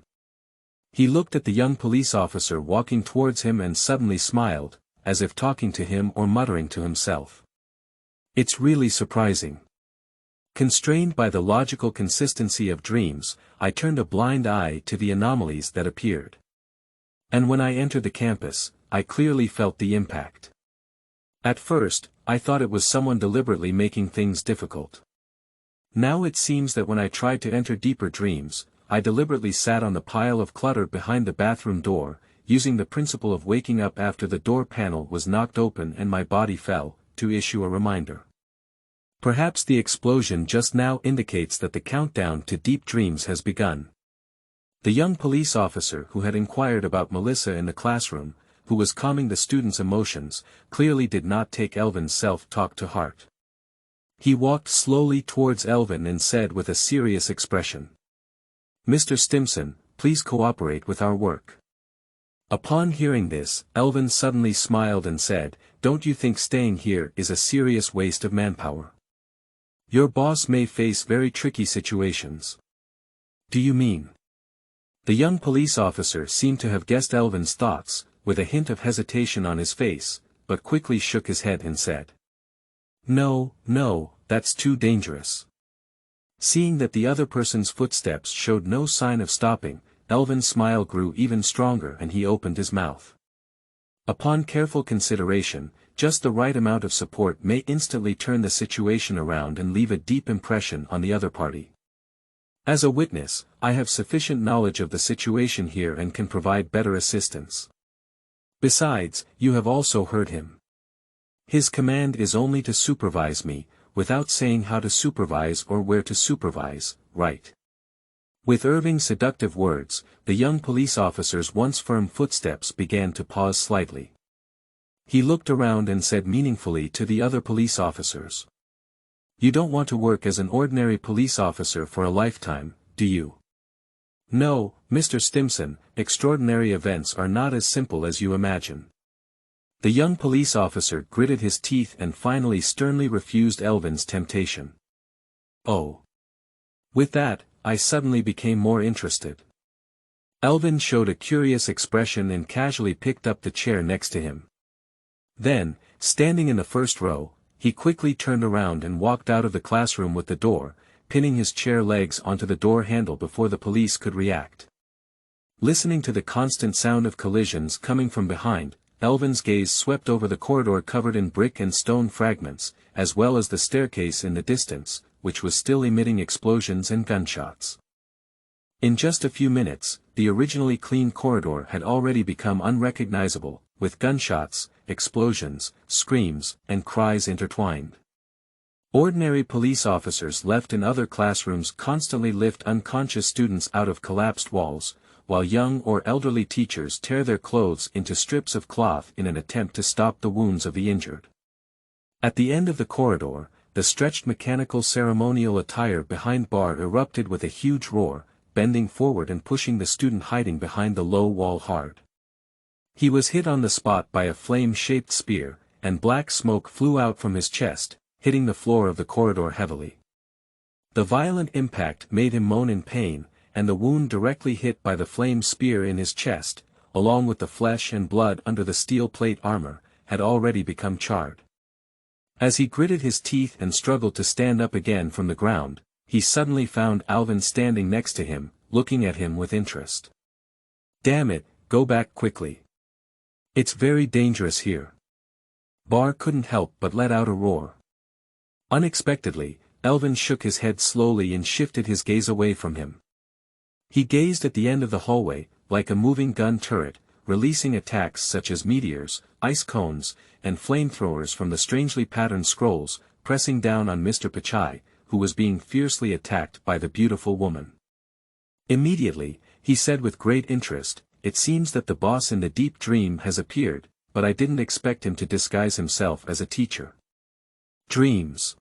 He looked at the young police officer walking towards him and suddenly smiled, as if talking to him or muttering to himself. It's really surprising. Constrained by the logical consistency of dreams, I turned a blind eye to the anomalies that appeared. And when I entered the campus, I clearly felt the impact. At first, I thought it was someone deliberately making things difficult. Now it seems that when I tried to enter deeper dreams, I deliberately sat on the pile of clutter behind the bathroom door, using the principle of waking up after the door panel was knocked open and my body fell, to issue a reminder. Perhaps the explosion just now indicates that the countdown to deep dreams has begun. The young police officer who had inquired about Melissa in the classroom, who was calming the students' emotions, clearly did not take Elvin's self-talk to heart. He walked slowly towards Elvin and said with a serious expression. Mr. Stimson, please cooperate with our work. Upon hearing this, Elvin suddenly smiled and said, Don't you think staying here is a serious waste of manpower? Your boss may face very tricky situations. Do you mean? The young police officer seemed to have guessed Elvin's thoughts, with a hint of hesitation on his face, but quickly shook his head and said. No, that's too dangerous. Seeing that the other person's footsteps showed no sign of stopping, Elvin's smile grew even stronger and he opened his mouth. Upon careful consideration, just the right amount of support may instantly turn the situation around and leave a deep impression on the other party. As a witness, I have sufficient knowledge of the situation here and can provide better assistance. Besides, you have also heard him. His command is only to supervise me, without saying how to supervise or where to supervise, right? With Irving's seductive words, the young police officer's once firm footsteps began to pause slightly. He looked around and said meaningfully to the other police officers. "You don't want to work as an ordinary police officer for a lifetime, do you?" "No, Mr. Stimson, extraordinary events are not as simple as you imagine." The young police officer gritted his teeth and finally sternly refused Elvin's temptation. "Oh." With that, I suddenly became more interested. Elvin showed a curious expression and casually picked up the chair next to him. Then, standing in the first row, he quickly turned around and walked out of the classroom with the door, pinning his chair legs onto the door handle before the police could react. Listening to the constant sound of collisions coming from behind, Elvin's gaze swept over the corridor covered in brick and stone fragments, as well as the staircase in the distance, which was still emitting explosions and gunshots. In just a few minutes, the originally clean corridor had already become unrecognizable, with gunshots, explosions, screams, and cries intertwined. Ordinary police officers left in other classrooms constantly lift unconscious students out of collapsed walls, while young or elderly teachers tear their clothes into strips of cloth in an attempt to stop the wounds of the injured. At the end of the corridor, the stretched mechanical ceremonial attire behind Bar erupted with a huge roar, bending forward and pushing the student hiding behind the low wall hard. He was hit on the spot by a flame-shaped spear, and black smoke flew out from his chest, hitting the floor of the corridor heavily. The violent impact made him moan in pain, and the wound directly hit by the flame spear in his chest, along with the flesh and blood under the steel plate armor, had already become charred. As he gritted his teeth and struggled to stand up again from the ground, he suddenly found Alvin standing next to him, looking at him with interest. "Damn it, go back quickly. It's very dangerous here." Bar couldn't help but let out a roar. Unexpectedly, Alvin shook his head slowly and shifted his gaze away from him. He gazed at the end of the hallway, like a moving gun turret, releasing attacks such as meteors, ice cones, and flamethrowers from the strangely patterned scrolls, pressing down on Mr. Pachai, who was being fiercely attacked by the beautiful woman. Immediately, he said with great interest, "It seems that the boss in the deep dream has appeared, but I didn't expect him to disguise himself as a teacher." Dreams.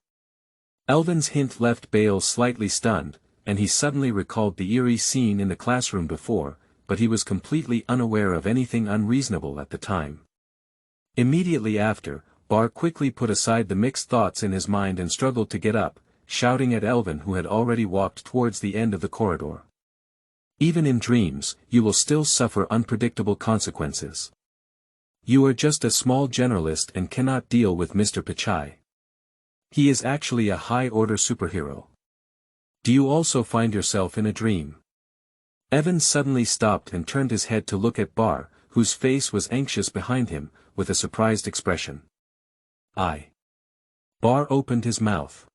Elvin's hint left Bale slightly stunned, and he suddenly recalled the eerie scene in the classroom before, but he was completely unaware of anything unreasonable at the time. Immediately after, Bar quickly put aside the mixed thoughts in his mind and struggled to get up, shouting at Elvin who had already walked towards the end of the corridor. "Even in dreams, you will still suffer unpredictable consequences. You are just a small generalist and cannot deal with Mr. Pachai. He is actually a high-order superhero. Do you also find yourself in a dream?" Evans suddenly stopped and turned his head to look at Bar, whose face was anxious behind him, with a surprised expression. "I." Bar opened his mouth.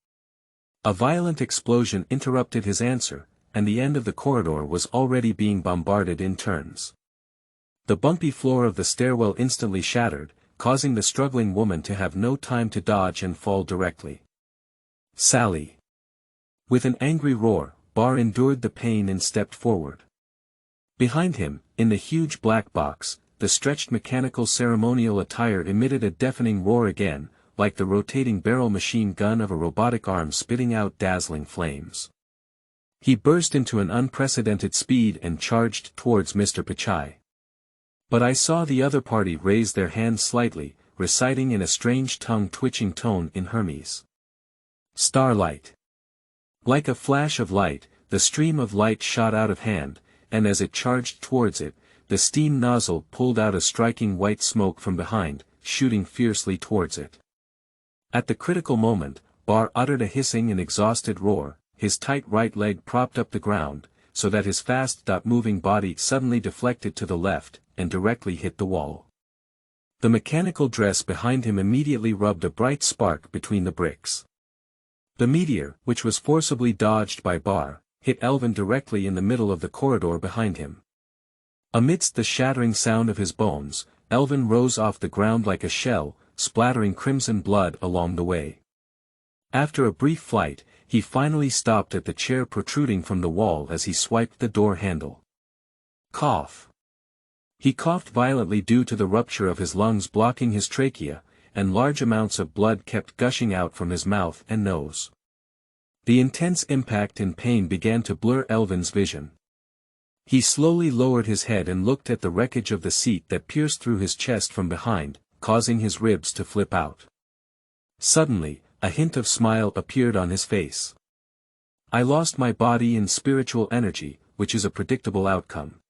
A violent explosion interrupted his answer, and the end of the corridor was already being bombarded in turns. The bumpy floor of the stairwell instantly shattered, causing the struggling woman to have no time to dodge and fall directly. "Sally!" With an angry roar, Bar endured the pain and stepped forward. Behind him, in the huge black box, the stretched mechanical ceremonial attire emitted a deafening roar again, like the rotating barrel machine gun of a robotic arm spitting out dazzling flames. He burst into an unprecedented speed and charged towards Mr. Pachai. But I saw the other party raise their hands slightly, reciting in a strange tongue-twitching tone in Hermes. "Starlight." Like a flash of light, the stream of light shot out of hand, and as it charged towards it, the steam nozzle pulled out a striking white smoke from behind, shooting fiercely towards it. At the critical moment, Bar uttered a hissing and exhausted roar, his tight right leg propped up the ground, so that his fast-moving body suddenly deflected to the left, and directly hit the wall. The mechanical dress behind him immediately rubbed a bright spark between the bricks. The meteor, which was forcibly dodged by Bar, hit Elvin directly in the middle of the corridor behind him. Amidst the shattering sound of his bones, Elvin rose off the ground like a shell, splattering crimson blood along the way. After a brief flight, he finally stopped at the chair protruding from the wall as he swiped the door handle. Cough. He coughed violently due to the rupture of his lungs blocking his trachea, and large amounts of blood kept gushing out from his mouth and nose. The intense impact and pain began to blur Elvin's vision. He slowly lowered his head and looked at the wreckage of the seat that pierced through his chest from behind, causing his ribs to flip out. Suddenly, a hint of smile appeared on his face. I lost my body and spiritual energy, which is a predictable outcome.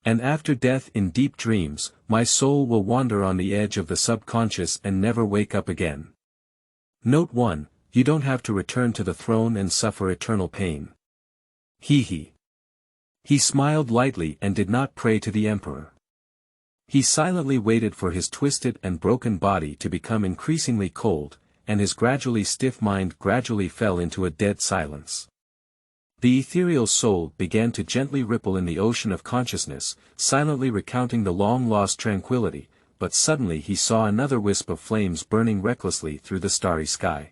And after death in deep dreams, my soul will wander on the edge of the subconscious and never wake up again. Note 1, you don't have to return to the throne and suffer eternal pain. He smiled lightly and did not pray to the emperor. He silently waited for his twisted and broken body to become increasingly cold, and his gradually stiff mind gradually fell into a dead silence. The ethereal soul began to gently ripple in the ocean of consciousness, silently recounting the long-lost tranquility, but suddenly he saw another wisp of flames burning recklessly through the starry sky.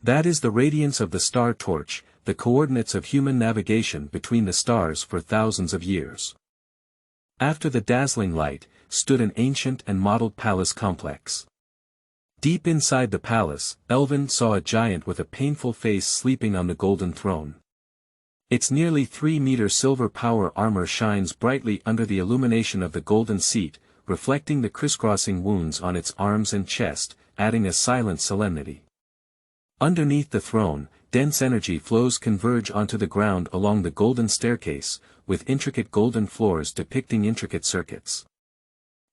That is the radiance of the star torch, the coordinates of human navigation between the stars for thousands of years. After the dazzling light, stood an ancient and modeled palace complex. Deep inside the palace, Elvin saw a giant with a painful face sleeping on the golden throne. Its nearly 3-meter silver power armor shines brightly under the illumination of the golden seat, reflecting the crisscrossing wounds on its arms and chest, adding a silent solemnity. Underneath the throne, dense energy flows converge onto the ground along the golden staircase, with intricate golden floors depicting intricate circuits.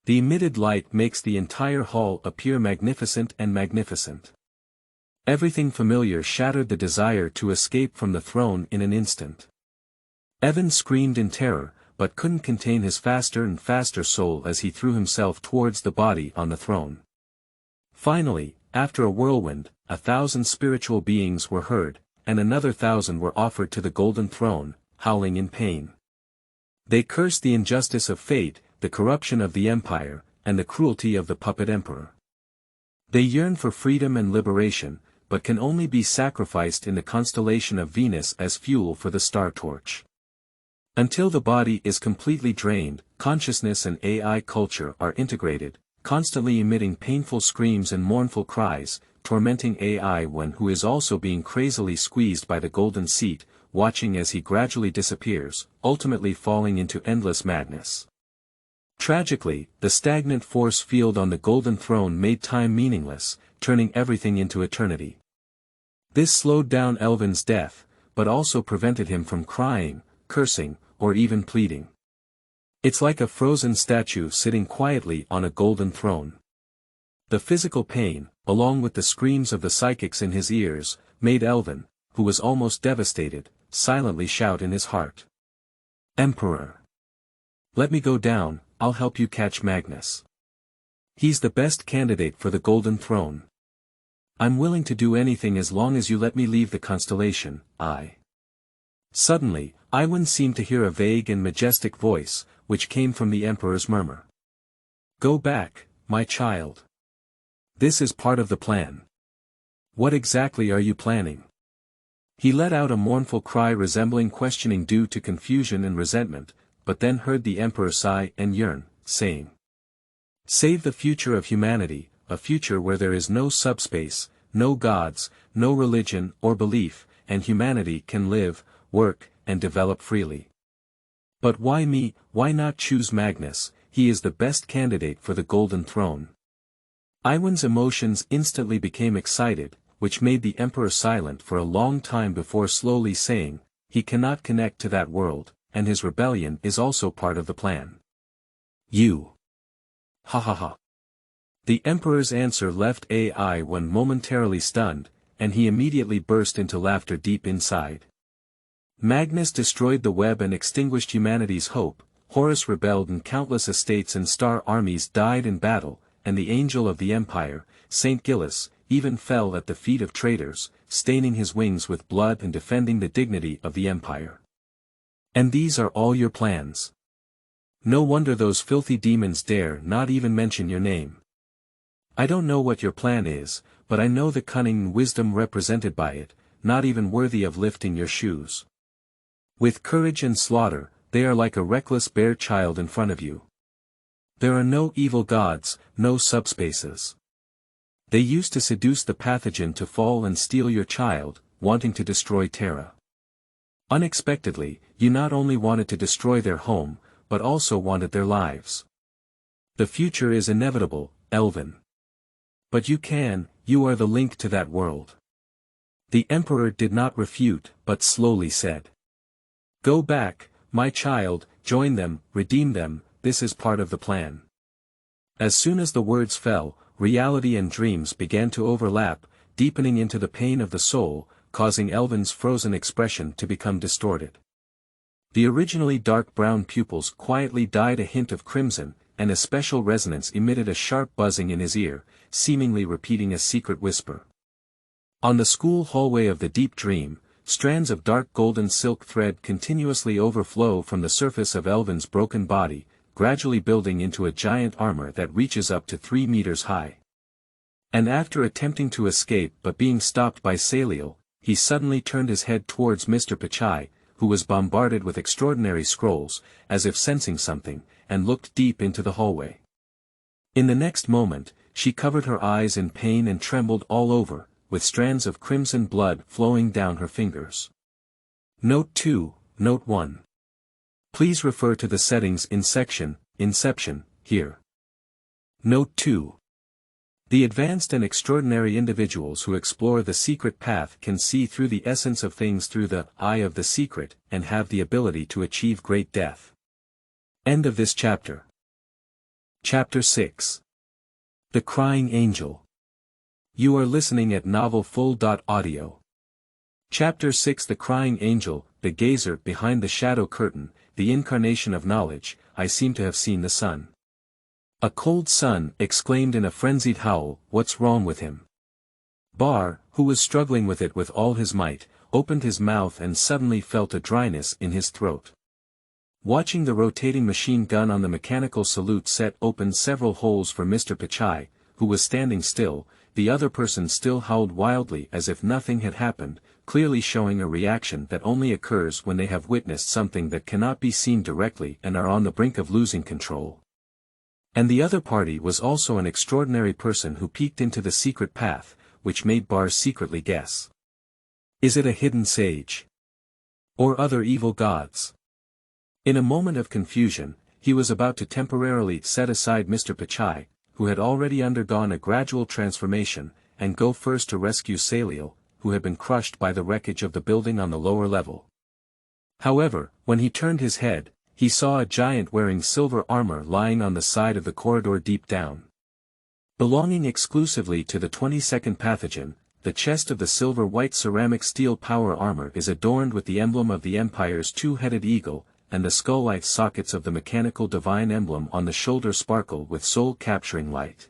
The emitted light makes the entire hall appear magnificent and magnificent. Everything familiar shattered the desire to escape from the throne in an instant. Evan screamed in terror, but couldn't contain his faster and faster soul as he threw himself towards the body on the throne. Finally, after a whirlwind, 1,000 spiritual beings were heard, and another 1,000 were offered to the golden throne, howling in pain. They cursed the injustice of fate, the corruption of the empire, and the cruelty of the puppet emperor. They yearn for freedom and liberation, but can only be sacrificed in the constellation of Venus as fuel for the star torch. Until the body is completely drained, consciousness and AI culture are integrated, constantly emitting painful screams and mournful cries, tormenting AI who is also being crazily squeezed by the golden seat, watching as he gradually disappears, ultimately falling into endless madness. Tragically, the stagnant force field on the golden throne made time meaningless, turning everything into eternity. This slowed down Elvin's death, but also prevented him from crying, cursing, or even pleading. It's like a frozen statue sitting quietly on a golden throne. The physical pain, along with the screams of the psychics in his ears, made Elvin, who was almost devastated, silently shout in his heart. "Emperor! Let me go down, I'll help you catch Magnus. He's the best candidate for the golden throne. I'm willing to do anything as long as you let me leave the constellation, Suddenly, Iwan seemed to hear a vague and majestic voice, which came from the emperor's murmur. "Go back, my child. This is part of the plan. What exactly are you planning?" He let out a mournful cry resembling questioning due to confusion and resentment, but then heard the emperor sigh and yearn, saying, "Save the future of humanity, a future where there is no subspace, no gods, no religion or belief, and humanity can live, work, and develop freely." But why me? Why not choose Magnus? He is the best candidate for the golden throne. Iwan's emotions instantly became excited, which made the emperor silent for a long time before slowly saying, "He cannot connect to that world, and his rebellion is also part of the plan." "You." Ha ha ha. The emperor's answer left Iwan momentarily stunned, and he immediately burst into laughter deep inside. Magnus destroyed the web and extinguished humanity's hope, Horus rebelled and countless estates and star armies died in battle, and the angel of the empire, Saint Gillis, even fell at the feet of traitors, staining his wings with blood and defending the dignity of the empire. And these are all your plans? No wonder those filthy demons dare not even mention your name. I don't know what your plan is, but I know the cunning and wisdom represented by it, not even worthy of lifting your shoes. With courage and slaughter, they are like a reckless bear child in front of you. There are no evil gods, no subspaces. They used to seduce the pathogen to fall and steal your child, wanting to destroy Terra. Unexpectedly, you not only wanted to destroy their home, but also wanted their lives. The future is inevitable, Elvin. But you are the link to that world. The Emperor did not refute, but slowly said. Go back, my child, join them, redeem them, this is part of the plan. As soon as the words fell, reality and dreams began to overlap, deepening into the pain of the soul, causing Elvin's frozen expression to become distorted. The originally dark brown pupils quietly dyed a hint of crimson, and a special resonance emitted a sharp buzzing in his ear, seemingly repeating a secret whisper. On the school hallway of the deep dream, strands of dark golden silk thread continuously overflow from the surface of Elvin's broken body, gradually building into a giant armor that reaches up to 3 meters high. And after attempting to escape but being stopped by Saliel, he suddenly turned his head towards Mr. Pichai, who was bombarded with extraordinary scrolls, as if sensing something, and looked deep into the hallway. In the next moment, she covered her eyes in pain and trembled all over, with strands of crimson blood flowing down her fingers. Note 2, Note 1. Please refer to the settings in section, Inception, here. Note 2. The advanced and extraordinary individuals who explore the secret path can see through the essence of things through the eye of the secret and have the ability to achieve great death. End of this chapter. Chapter 6. The Crying Angel. You are listening at novelfull.audio. Chapter 6. The Crying Angel, the gazer behind the shadow curtain, the incarnation of knowledge. I seem to have seen the sun. A cold sun, exclaimed in a frenzied howl, what's wrong with him? Bar, who was struggling with it with all his might, opened his mouth and suddenly felt a dryness in his throat. Watching the rotating machine gun on the mechanical salute set open several holes for Mr. Pichai, who was standing still, the other person still howled wildly as if nothing had happened, clearly showing a reaction that only occurs when they have witnessed something that cannot be seen directly and are on the brink of losing control. And the other party was also an extraordinary person who peeked into the secret path, which made Bar secretly guess. Is it a hidden sage? Or other evil gods? In a moment of confusion, he was about to temporarily set aside Mr. Pichai, who had already undergone a gradual transformation, and go first to rescue Saliel, who had been crushed by the wreckage of the building on the lower level. However, when he turned his head, he saw a giant wearing silver armor lying on the side of the corridor deep down. Belonging exclusively to the 22nd pathogen, the chest of the silver-white ceramic steel power armor is adorned with the emblem of the Empire's two-headed eagle, and the skull-like sockets of the mechanical divine emblem on the shoulder sparkle with soul-capturing light.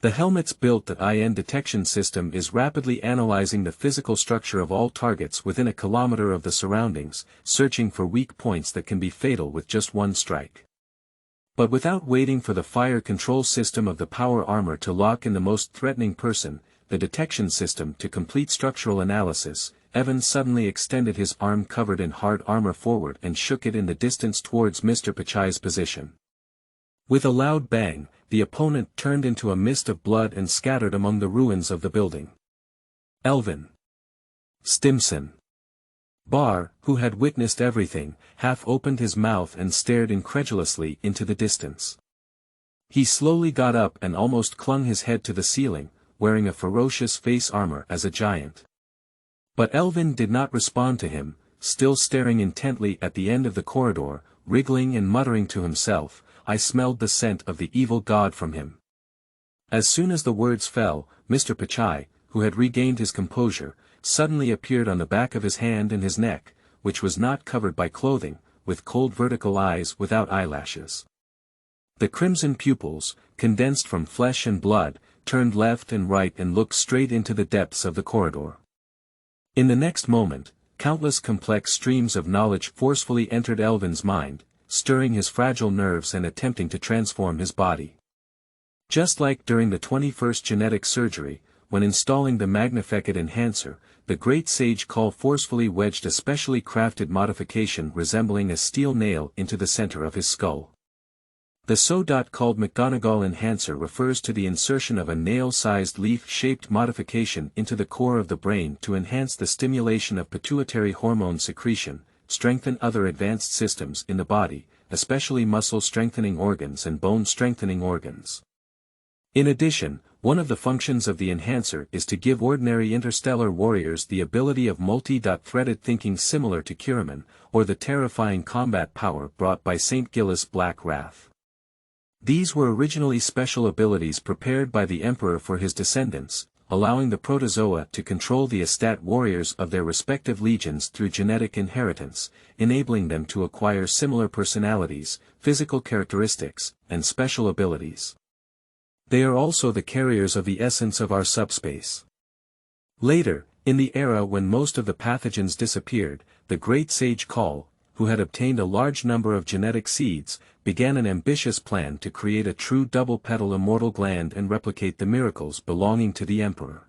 The helmet's built-in detection system is rapidly analyzing the physical structure of all targets within a kilometer of the surroundings, searching for weak points that can be fatal with just one strike. But without waiting for the fire control system of the power armor to lock in the most threatening person, the detection system to complete structural analysis, Evan suddenly extended his arm covered in hard armor forward and shook it in the distance towards Mr. Pichai's position. With a loud bang, the opponent turned into a mist of blood and scattered among the ruins of the building. Elvin. Stimson. Bar, who had witnessed everything, half opened his mouth and stared incredulously into the distance. He slowly got up and almost clung his head to the ceiling, wearing a ferocious face armor as a giant. But Elvin did not respond to him, still staring intently at the end of the corridor, wriggling and muttering to himself, I smelled the scent of the evil god from him. As soon as the words fell, Mr. Pichai, who had regained his composure, suddenly appeared on the back of his hand and his neck, which was not covered by clothing, with cold vertical eyes without eyelashes. The crimson pupils, condensed from flesh and blood, turned left and right and looked straight into the depths of the corridor. In the next moment, countless complex streams of knowledge forcefully entered Elvin's mind, stirring his fragile nerves and attempting to transform his body. Just like during the 21st genetic surgery, when installing the Magnificat enhancer, the great sage Call forcefully wedged a specially crafted modification resembling a steel nail into the center of his skull. The so-called McGonagall enhancer refers to the insertion of a nail-sized leaf-shaped modification into the core of the brain to enhance the stimulation of pituitary hormone secretion, strengthen other advanced systems in the body, especially muscle-strengthening organs and bone-strengthening organs. In addition, one of the functions of the enhancer is to give ordinary interstellar warriors the ability of multi-threaded thinking similar to Kiraman, or the terrifying combat power brought by St. Gillis Black Wrath. These were originally special abilities prepared by the Emperor for his descendants, allowing the protozoa to control the Astat warriors of their respective legions through genetic inheritance, enabling them to acquire similar personalities, physical characteristics, and special abilities. They are also the carriers of the essence of our subspace. Later, in the era when most of the pathogens disappeared, the great sage Call, who had obtained a large number of genetic seeds, began an ambitious plan to create a true double-petal immortal gland and replicate the miracles belonging to the Emperor.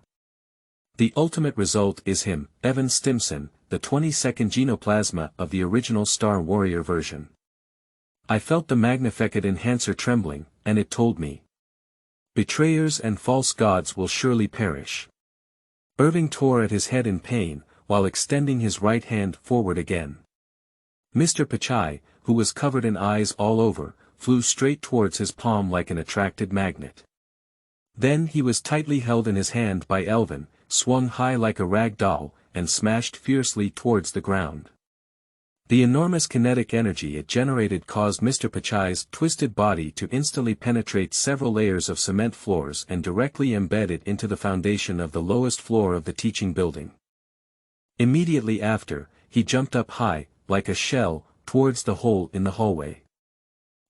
The ultimate result is him, Evan Stimson, the 22nd Genoplasma of the original Star Warrior version. I felt the Magnificat enhancer trembling, and it told me, "Betrayers and false gods will surely perish." Irving tore at his head in pain, while extending his right hand forward again. Mr. Pachai, who was covered in eyes all over, flew straight towards his palm like an attracted magnet. Then he was tightly held in his hand by Elvin, swung high like a rag doll, and smashed fiercely towards the ground. The enormous kinetic energy it generated caused Mr. Pachai's twisted body to instantly penetrate several layers of cement floors and directly embed it into the foundation of the lowest floor of the teaching building. Immediately after, he jumped up high, like a shell, towards the hole in the hallway.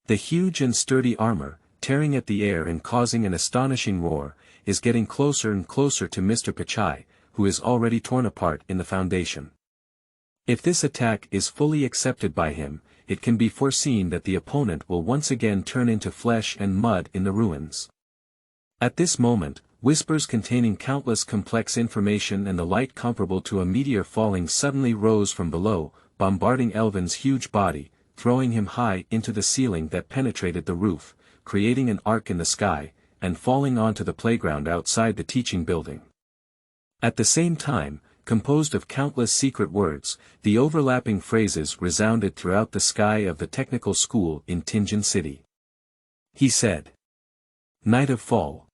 The huge and sturdy armor, tearing at the air and causing an astonishing roar, is getting closer and closer to Mr. Pachai, who is already torn apart in the foundation. If this attack is fully accepted by him, it can be foreseen that the opponent will once again turn into flesh and mud in the ruins. At this moment, whispers containing countless complex information and the light comparable to a meteor falling suddenly rose from below, bombarding Elvin's huge body, throwing him high into the ceiling that penetrated the roof, creating an arc in the sky, and falling onto the playground outside the teaching building. At the same time, composed of countless secret words, the overlapping phrases resounded throughout the sky of the technical school in Tingen City. He said, "Night of Fall."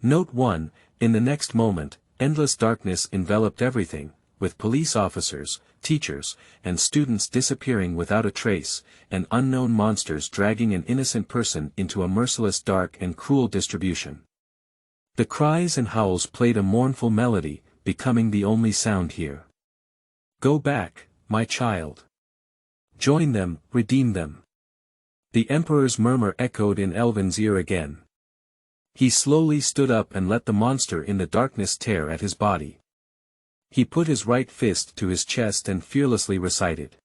Note 1, in the next moment, endless darkness enveloped everything, with police officers, teachers, and students disappearing without a trace, and unknown monsters dragging an innocent person into a merciless dark and cruel distribution. The cries and howls played a mournful melody, becoming the only sound here. "Go back, my child. Join them, redeem them." The Emperor's murmur echoed in Elvin's ear again. He slowly stood up and let the monster in the darkness tear at his body. He put his right fist to his chest and fearlessly recited,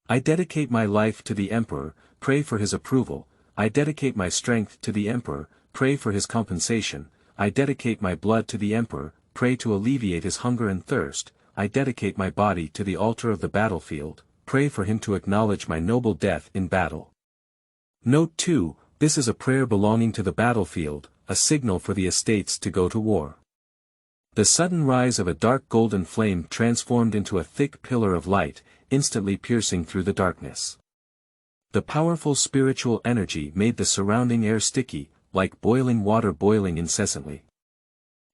"I dedicate my life to the Emperor, pray for his approval. I dedicate my strength to the Emperor, pray for his compensation. I dedicate my blood to the Emperor, pray to alleviate his hunger and thirst. I dedicate my body to the altar of the battlefield, pray for him to acknowledge my noble death in battle." Note 2, this is a prayer belonging to the battlefield, a signal for the estates to go to war. The sudden rise of a dark golden flame transformed into a thick pillar of light, instantly piercing through the darkness. The powerful spiritual energy made the surrounding air sticky, like boiling water boiling incessantly.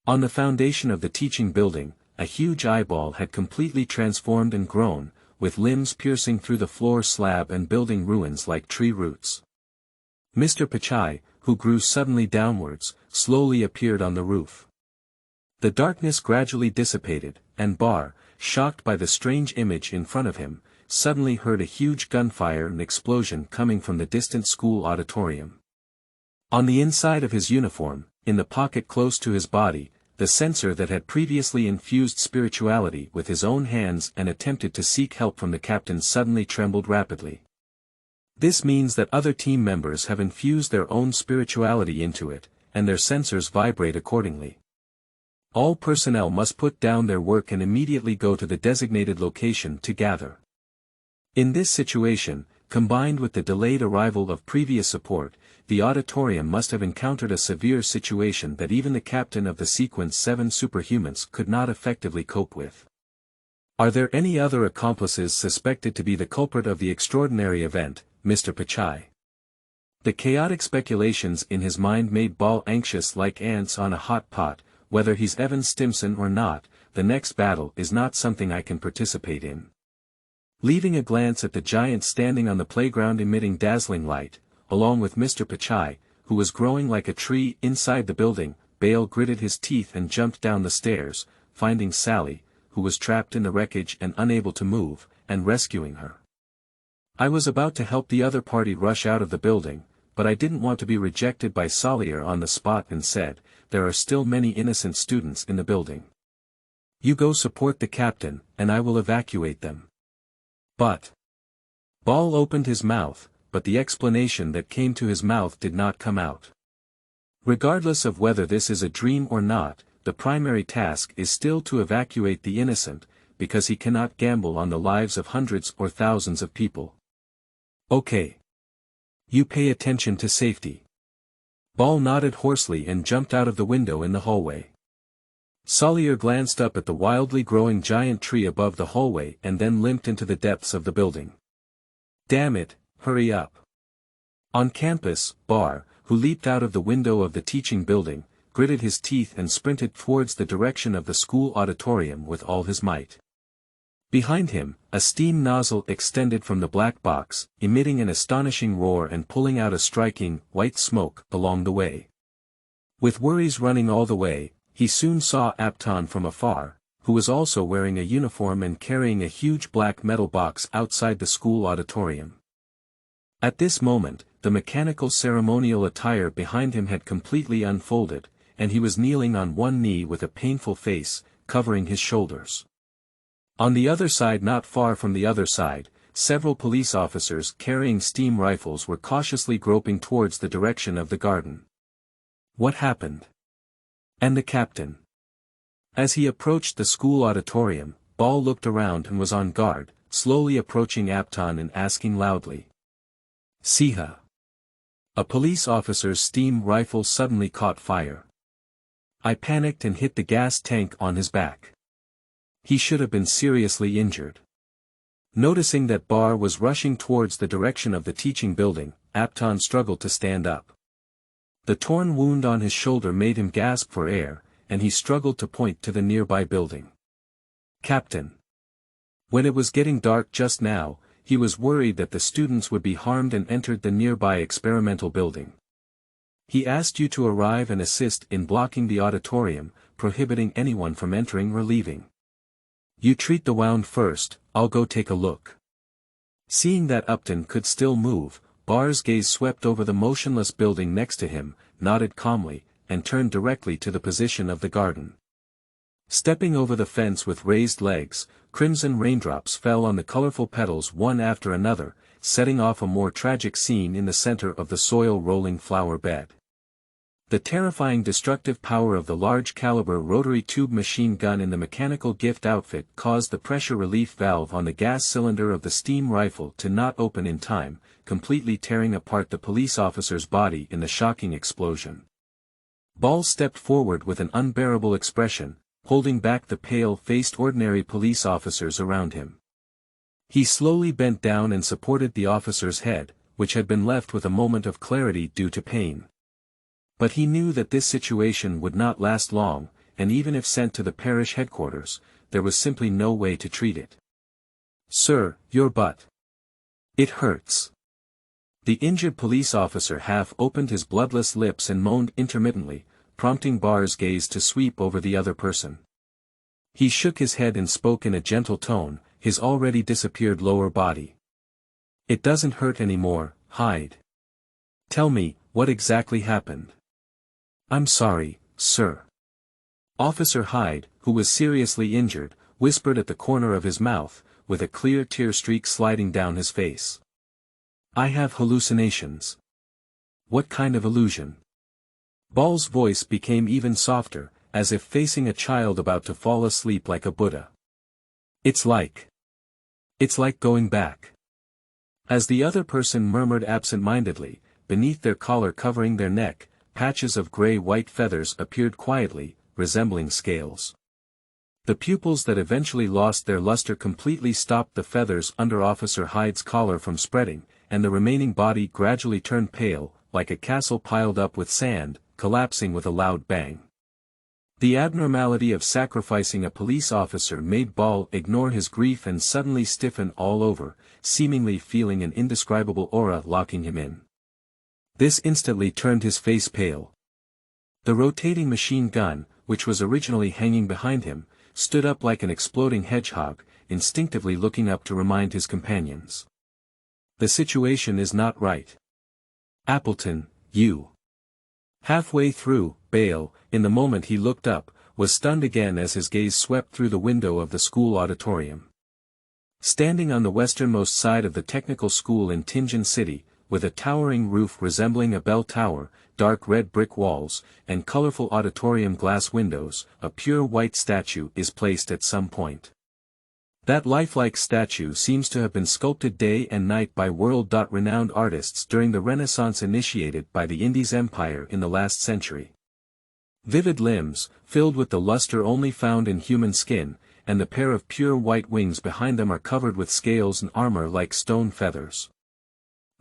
On the foundation of the teaching building, a huge eyeball had completely transformed and grown, with limbs piercing through the floor slab and building ruins like tree roots. Mr. Pachai, who grew suddenly downwards, slowly appeared on the roof. The darkness gradually dissipated, and Bar, shocked by the strange image in front of him, suddenly heard a huge gunfire and explosion coming from the distant school auditorium. On the inside of his uniform, in the pocket close to his body, the censor that had previously infused spirituality with his own hands and attempted to seek help from the captain suddenly trembled rapidly. This means that other team members have infused their own spirituality into it, and their sensors vibrate accordingly. All personnel must put down their work and immediately go to the designated location to gather. In this situation, combined with the delayed arrival of previous support, the auditorium must have encountered a severe situation that even the captain of the Sequence 7 superhumans could not effectively cope with. Are there any other accomplices suspected to be the culprit of the extraordinary event, Mr. Pichai? The chaotic speculations in his mind made Ball anxious like ants on a hot pot. Whether he's Evan Stimson or not, the next battle is not something I can participate in. Leaving a glance at the giant standing on the playground emitting dazzling light, along with Mr. Pichai, who was growing like a tree inside the building, Bale gritted his teeth and jumped down the stairs, finding Sally, who was trapped in the wreckage and unable to move, and rescuing her. I was about to help the other party rush out of the building, but I didn't want to be rejected by Salier on the spot and said, "There are still many innocent students in the building. You go support the captain, and I will evacuate them." But Ball opened his mouth, but the explanation that came to his mouth did not come out. Regardless of whether this is a dream or not, the primary task is still to evacuate the innocent, because he cannot gamble on the lives of hundreds or thousands of people. Okay. You pay attention to safety. Ball nodded hoarsely and jumped out of the window in the hallway. Salier glanced up at the wildly growing giant tree above the hallway and then limped into the depths of the building. Damn it, hurry up. On campus, Barr, who leaped out of the window of the teaching building, gritted his teeth and sprinted towards the direction of the school auditorium with all his might. Behind him, a steam nozzle extended from the black box, emitting an astonishing roar and pulling out a striking, white smoke along the way. With worries running all the way, he soon saw Apton from afar, who was also wearing a uniform and carrying a huge black metal box outside the school auditorium. At this moment, the mechanical ceremonial attire behind him had completely unfolded, and he was kneeling on one knee with a painful face, covering his shoulders. On the other side, not far from the other side, several police officers carrying steam rifles were cautiously groping towards the direction of the garden. What happened? And the captain? As he approached the school auditorium, Ball looked around and was on guard, slowly approaching Apton and asking loudly. "Siha." A police officer's steam rifle suddenly caught fire. I panicked and hit the gas tank on his back. He should have been seriously injured. Noticing that Barr was rushing towards the direction of the teaching building, Apton struggled to stand up. The torn wound on his shoulder made him gasp for air, and he struggled to point to the nearby building. "Captain." When it was getting dark just now, he was worried that the students would be harmed and entered the nearby experimental building. He asked you to arrive and assist in blocking the auditorium, prohibiting anyone from entering or leaving. You treat the wound first, I'll go take a look. Seeing that Upton could still move, Barr's gaze swept over the motionless building next to him, nodded calmly, and turned directly to the position of the garden. Stepping over the fence with raised legs, crimson raindrops fell on the colorful petals one after another, setting off a more tragic scene in the center of the soil-rolling flower bed. The terrifying destructive power of the large-caliber rotary tube machine gun in the mechanical gift outfit caused the pressure relief valve on the gas cylinder of the steam rifle to not open in time, completely tearing apart the police officer's body in the shocking explosion. Ball stepped forward with an unbearable expression, holding back the pale-faced ordinary police officers around him. He slowly bent down and supported the officer's head, which had been left with a moment of clarity due to pain. But he knew that this situation would not last long, and even if sent to the parish headquarters, there was simply no way to treat it. "Sir, your butt. It hurts." The injured police officer half opened his bloodless lips and moaned intermittently, prompting Barr's gaze to sweep over the other person. He shook his head and spoke in a gentle tone, his already disappeared lower body. "It doesn't hurt anymore, Hyde. Tell me, what exactly happened?" "I'm sorry, sir." Officer Hyde, who was seriously injured, whispered at the corner of his mouth, with a clear tear streak sliding down his face. I have hallucinations. What kind of illusion? Ball's voice became even softer, as if facing a child about to fall asleep like a Buddha. It's like going back. As the other person murmured absent-mindedly, beneath their collar covering their neck, patches of gray-white feathers appeared quietly, resembling scales. The pupils that eventually lost their luster completely stopped the feathers under Officer Hyde's collar from spreading, and the remaining body gradually turned pale, like a castle piled up with sand, collapsing with a loud bang. The abnormality of sacrificing a police officer made Ball ignore his grief and suddenly stiffen all over, seemingly feeling an indescribable aura locking him in. This instantly turned his face pale. The rotating machine gun, which was originally hanging behind him, stood up like an exploding hedgehog, instinctively looking up to remind his companions. The situation is not right. Appleton, you. Halfway through, Bale, in the moment he looked up, was stunned again as his gaze swept through the window of the school auditorium. Standing on the westernmost side of the technical school in Tingen City, with a towering roof resembling a bell tower, dark red brick walls, and colorful auditorium glass windows, a pure white statue is placed at some point. That lifelike statue seems to have been sculpted day and night by world-renowned artists during the Renaissance initiated by the Indies Empire in the last century. Vivid limbs, filled with the luster only found in human skin, and the pair of pure white wings behind them are covered with scales and armor like stone feathers.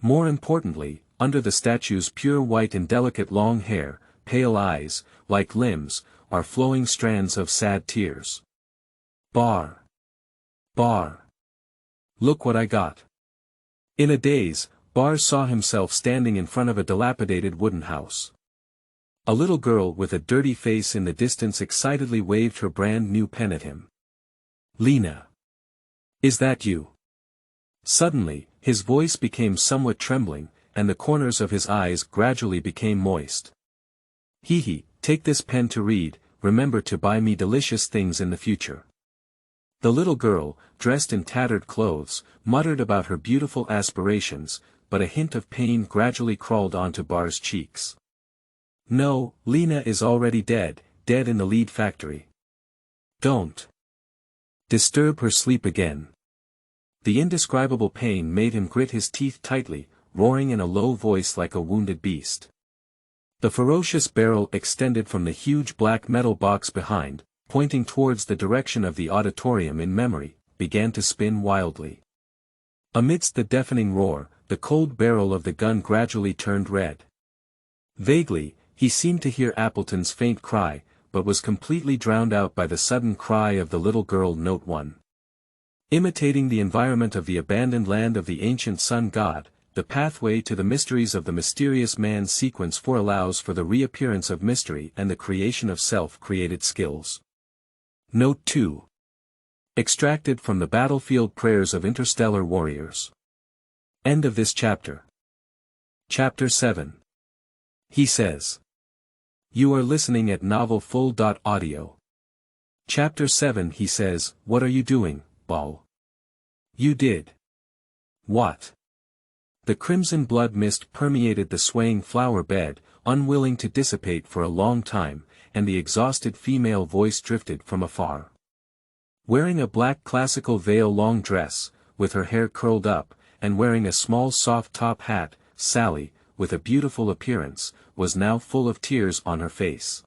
More importantly, under the statue's pure white and delicate long hair, pale eyes, like limbs, are flowing strands of sad tears. Bar. Look what I got. In a daze, Bar saw himself standing in front of a dilapidated wooden house. A little girl with a dirty face in the distance excitedly waved her brand new pen at him. Lena. Is that you? Suddenly, his voice became somewhat trembling, and the corners of his eyes gradually became moist. Hee, take this pen to read, remember to buy me delicious things in the future. The little girl, dressed in tattered clothes, muttered about her beautiful aspirations, but a hint of pain gradually crawled onto Bar's cheeks. No, Lena is already dead in the lead factory. Don't disturb her sleep again. The indescribable pain made him grit his teeth tightly, roaring in a low voice like a wounded beast. The ferocious barrel extended from the huge black metal box behind, pointing towards the direction of the auditorium in memory, began to spin wildly. Amidst the deafening roar, the cold barrel of the gun gradually turned red. Vaguely, he seemed to hear Appleton's faint cry, but was completely drowned out by the sudden cry of the little girl. Note 1. Imitating the environment of the abandoned land of the ancient sun god, the pathway to the mysteries of the mysterious man sequence 4 allows for the reappearance of mystery and the creation of self-created skills. Note 2. Extracted from the Battlefield Prayers of Interstellar Warriors. End of this chapter. Chapter 7. He says. You are listening at novelfull.audio. Chapter 7. He says, what are you doing, Ball? You did. What? The crimson blood mist permeated the swaying flower bed, unwilling to dissipate for a long time, and the exhausted female voice drifted from afar. Wearing a black classical veil long dress, with her hair curled up, and wearing a small soft top hat, Sally, with a beautiful appearance, was now full of tears on her face.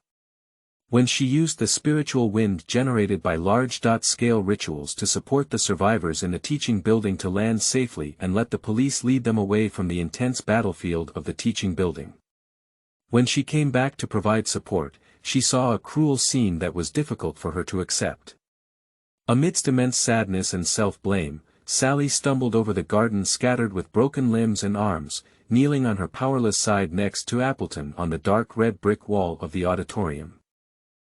When she used the spiritual wind generated by large-scale rituals to support the survivors in the teaching building to land safely and let the police lead them away from the intense battlefield of the teaching building. When she came back to provide support, she saw a cruel scene that was difficult for her to accept. Amidst immense sadness and self-blame, Sally stumbled over the garden scattered with broken limbs and arms, kneeling on her powerless side next to Appleton on the dark red brick wall of the auditorium.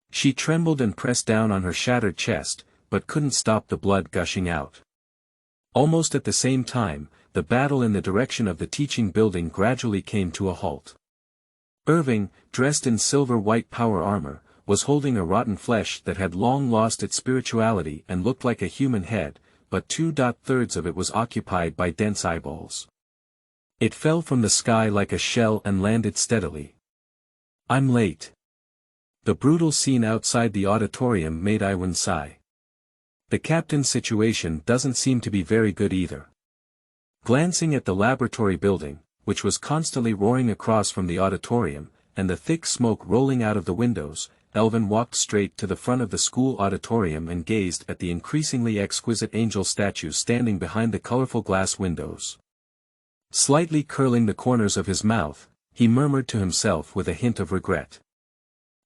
She trembled and pressed down on her shattered chest, but couldn't stop the blood gushing out. Almost at the same time, the battle in the direction of the teaching building gradually came to a halt. Irving, dressed in silver-white power armor, was holding a rotten flesh that had long lost its spirituality and looked like a human head, but 2/3 of it was occupied by dense eyeballs. It fell from the sky like a shell and landed steadily. I'm late. The brutal scene outside the auditorium made Iwan sigh. The captain's situation doesn't seem to be very good either. Glancing at the laboratory building, which was constantly roaring across from the auditorium, and the thick smoke rolling out of the windows, Elvin walked straight to the front of the school auditorium and gazed at the increasingly exquisite angel statues standing behind the colorful glass windows. Slightly curling the corners of his mouth, he murmured to himself with a hint of regret.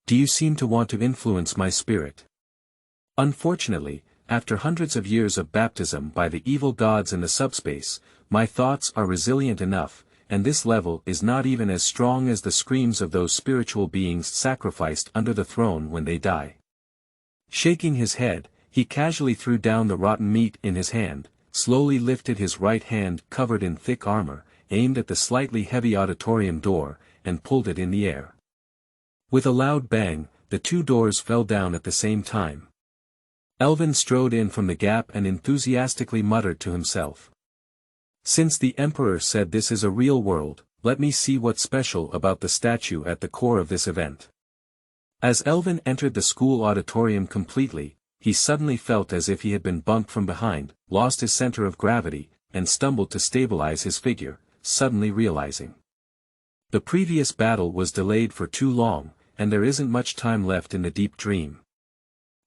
Do you seem to want to influence my spirit? Unfortunately, after hundreds of years of baptism by the evil gods in the subspace, my thoughts are resilient enough, and this level is not even as strong as the screams of those spiritual beings sacrificed under the throne when they die. Shaking his head, he casually threw down the rotten meat in his hand, slowly lifted his right hand covered in thick armor, aimed at the slightly heavy auditorium door, and pulled it in the air. With a loud bang, the two doors fell down at the same time. Elvin strode in from the gap and enthusiastically muttered to himself. Since the Emperor said this is a real world, let me see what's special about the statue at the core of this event. As Elvin entered the school auditorium completely, he suddenly felt as if he had been bumped from behind, lost his center of gravity, and stumbled to stabilize his figure, suddenly realizing. The previous battle was delayed for too long, and there isn't much time left in the deep dream.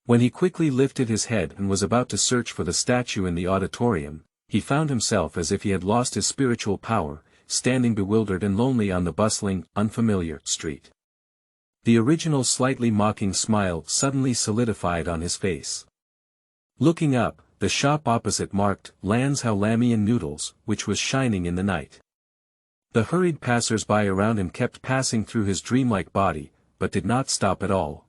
When he quickly lifted his head and was about to search for the statue in the auditorium, he found himself as if he had lost his spiritual power, standing bewildered and lonely on the bustling, unfamiliar street. The original slightly mocking smile suddenly solidified on his face. Looking up, the shop opposite marked Land's Howlamian Noodles, which was shining in the night. The hurried passers-by around him kept passing through his dreamlike body, but did not stop at all.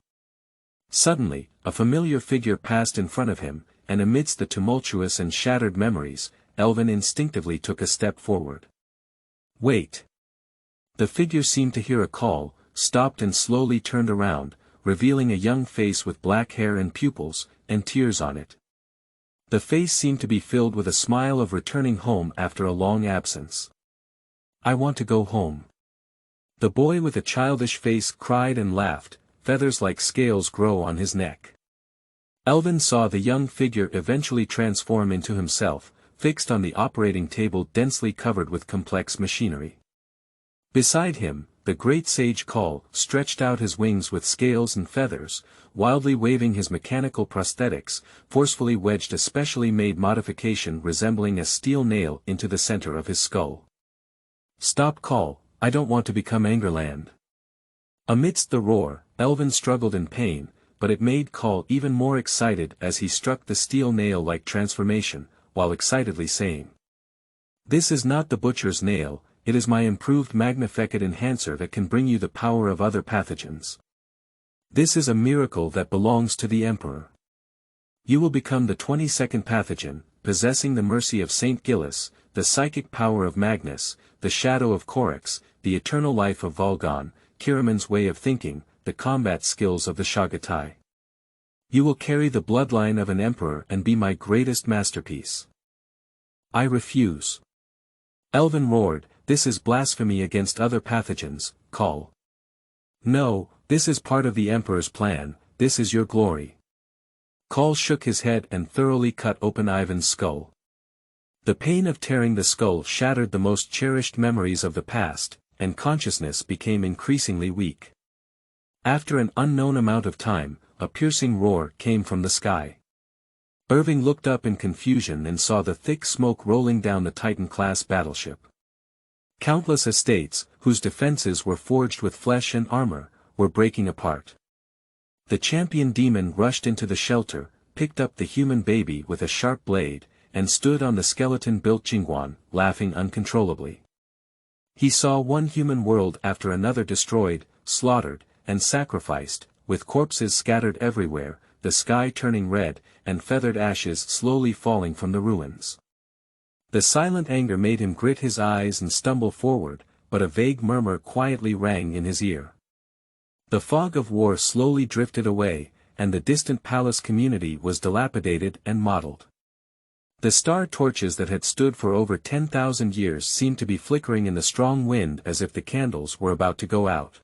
Suddenly, a familiar figure passed in front of him, and amidst the tumultuous and shattered memories, Elvin instinctively took a step forward. Wait! The figure seemed to hear a call, stopped and slowly turned around, revealing a young face with black hair and pupils, and tears on it. The face seemed to be filled with a smile of returning home after a long absence. I want to go home. The boy with a childish face cried and laughed, feathers like scales grow on his neck. Elvin saw the young figure eventually transform into himself, fixed on the operating table densely covered with complex machinery. Beside him, the great sage Call stretched out his wings with scales and feathers, wildly waving his mechanical prosthetics, forcefully wedged a specially made modification resembling a steel nail into the center of his skull. Stop Call, I don't want to become Angerland. Amidst the roar, Elvin struggled in pain, but it made Call even more excited as he struck the steel nail-like transformation, while excitedly saying, "This is not the butcher's nail, it is my improved Magnifecid enhancer that can bring you the power of other pathogens. This is a miracle that belongs to the Emperor. You will become the 22nd pathogen, possessing the mercy of Saint Gillis, the psychic power of Magnus, the shadow of Corax, the eternal life of Volgon, Kiraman's way of thinking, the combat skills of the Shagatai. You will carry the bloodline of an emperor and be my greatest masterpiece." "I refuse." Elvin roared, "This is blasphemy against other pathogens, Call. No, this is part of the Emperor's plan, this is your glory." Call shook his head and thoroughly cut open Ivan's skull. The pain of tearing the skull shattered the most cherished memories of the past, and consciousness became increasingly weak. After an unknown amount of time, a piercing roar came from the sky. Irving looked up in confusion and saw the thick smoke rolling down the Titan-class battleship. Countless estates, whose defenses were forged with flesh and armor, were breaking apart. The champion demon rushed into the shelter, picked up the human baby with a sharp blade, and stood on the skeleton-built Jingguan, laughing uncontrollably. He saw one human world after another destroyed, slaughtered, and sacrificed, with corpses scattered everywhere, the sky turning red, and feathered ashes slowly falling from the ruins. The silent anger made him grit his eyes and stumble forward, but a vague murmur quietly rang in his ear. The fog of war slowly drifted away, and the distant palace community was dilapidated and mottled. The star torches that had stood for over 10,000 years seemed to be flickering in the strong wind as if the candles were about to go out.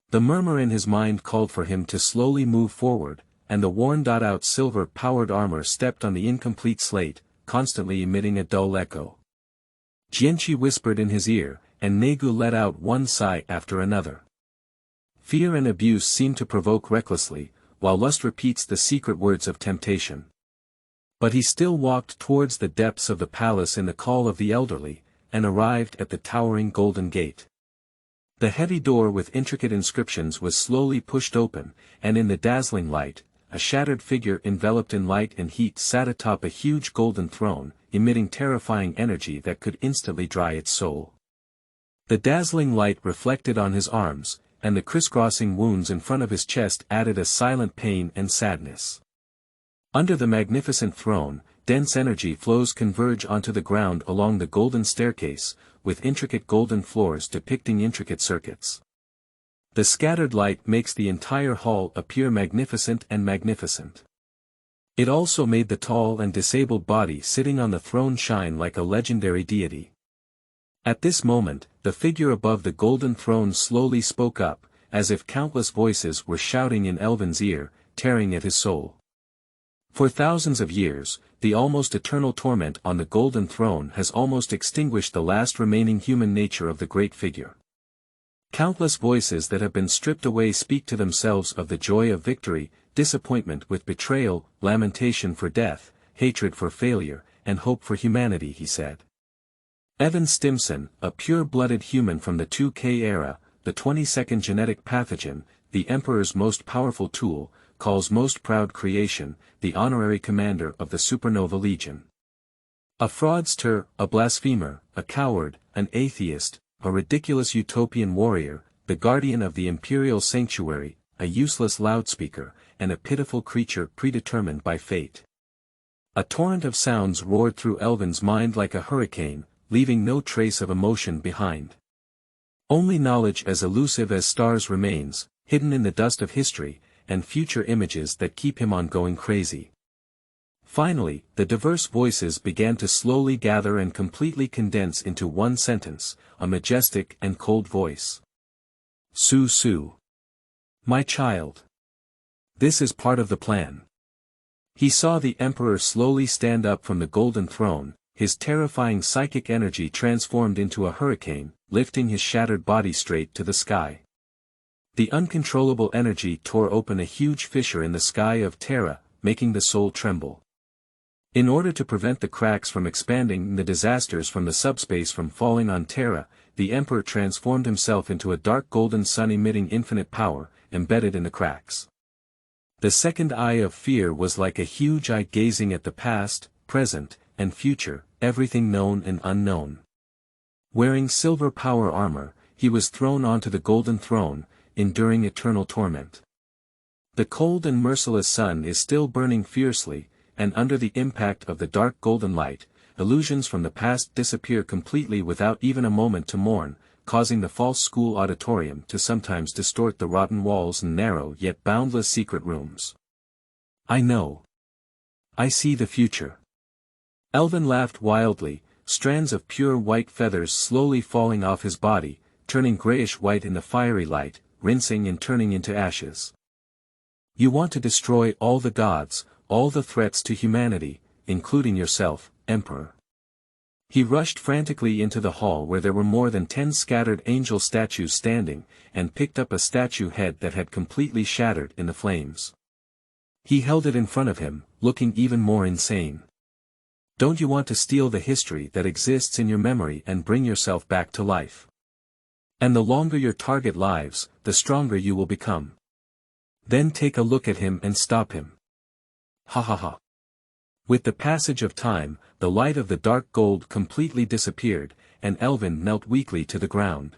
The murmur in his mind called for him to slowly move forward, and the worn-out silver-powered armor stepped on the incomplete slate, constantly emitting a dull echo. Jianqi whispered in his ear, and Negu let out one sigh after another. Fear and abuse seem to provoke recklessly, while lust repeats the secret words of temptation. But he still walked towards the depths of the palace in the call of the elderly, and arrived at the towering golden gate. The heavy door with intricate inscriptions was slowly pushed open, and in the dazzling light, a shattered figure enveloped in light and heat sat atop a huge golden throne, emitting terrifying energy that could instantly dry its soul. The dazzling light reflected on his arms, and the crisscrossing wounds in front of his chest added a silent pain and sadness. Under the magnificent throne, dense energy flows converge onto the ground along the golden staircase, with intricate golden floors depicting intricate circuits. The scattered light makes the entire hall appear magnificent and magnificent. It also made the tall and disabled body sitting on the throne shine like a legendary deity. At this moment, the figure above the golden throne slowly spoke up, as if countless voices were shouting in Elvin's ear, tearing at his soul. For thousands of years, the almost eternal torment on the golden throne has almost extinguished the last remaining human nature of the great figure. Countless voices that have been stripped away speak to themselves of the joy of victory, disappointment with betrayal, lamentation for death, hatred for failure, and hope for humanity, he said. Evan Stimson, a pure-blooded human from the 2K era, the 22nd genetic pathogen, the Emperor's most powerful tool, calls most proud creation, the honorary commander of the Supernova Legion. A fraudster, a blasphemer, a coward, an atheist, a ridiculous utopian warrior, the guardian of the imperial sanctuary, a useless loudspeaker, and a pitiful creature predetermined by fate. A torrent of sounds roared through Elvin's mind like a hurricane, leaving no trace of emotion behind. Only knowledge as elusive as stars remains, hidden in the dust of history, and future images that keep him on going crazy. Finally, the diverse voices began to slowly gather and completely condense into one sentence, a majestic and cold voice. Su Su. My child. This is part of the plan. He saw the Emperor slowly stand up from the golden throne, his terrifying psychic energy transformed into a hurricane, lifting his shattered body straight to the sky. The uncontrollable energy tore open a huge fissure in the sky of Terra, making the soul tremble. In order to prevent the cracks from expanding and the disasters from the subspace from falling on Terra, the Emperor transformed himself into a dark golden sun emitting infinite power, embedded in the cracks. The second eye of fear was like a huge eye gazing at the past, present, and future, everything known and unknown. Wearing silver power armor, he was thrown onto the golden throne, enduring eternal torment. The cold and merciless sun is still burning fiercely, and under the impact of the dark golden light, illusions from the past disappear completely without even a moment to mourn, causing the false school auditorium to sometimes distort the rotten walls and narrow yet boundless secret rooms. I know. I see the future. Elvin laughed wildly, strands of pure white feathers slowly falling off his body, turning grayish-white in the fiery light, rinsing and turning into ashes. You want to destroy all the gods, all the threats to humanity, including yourself, Emperor. He rushed frantically into the hall where there were more than 10 scattered angel statues standing, and picked up a statue head that had completely shattered in the flames. He held it in front of him, looking even more insane. Don't you want to steal the history that exists in your memory and bring yourself back to life? And the longer your target lives, the stronger you will become. Then take a look at him and stop him. Ha ha ha. With the passage of time, the light of the dark gold completely disappeared, and Elvin knelt weakly to the ground.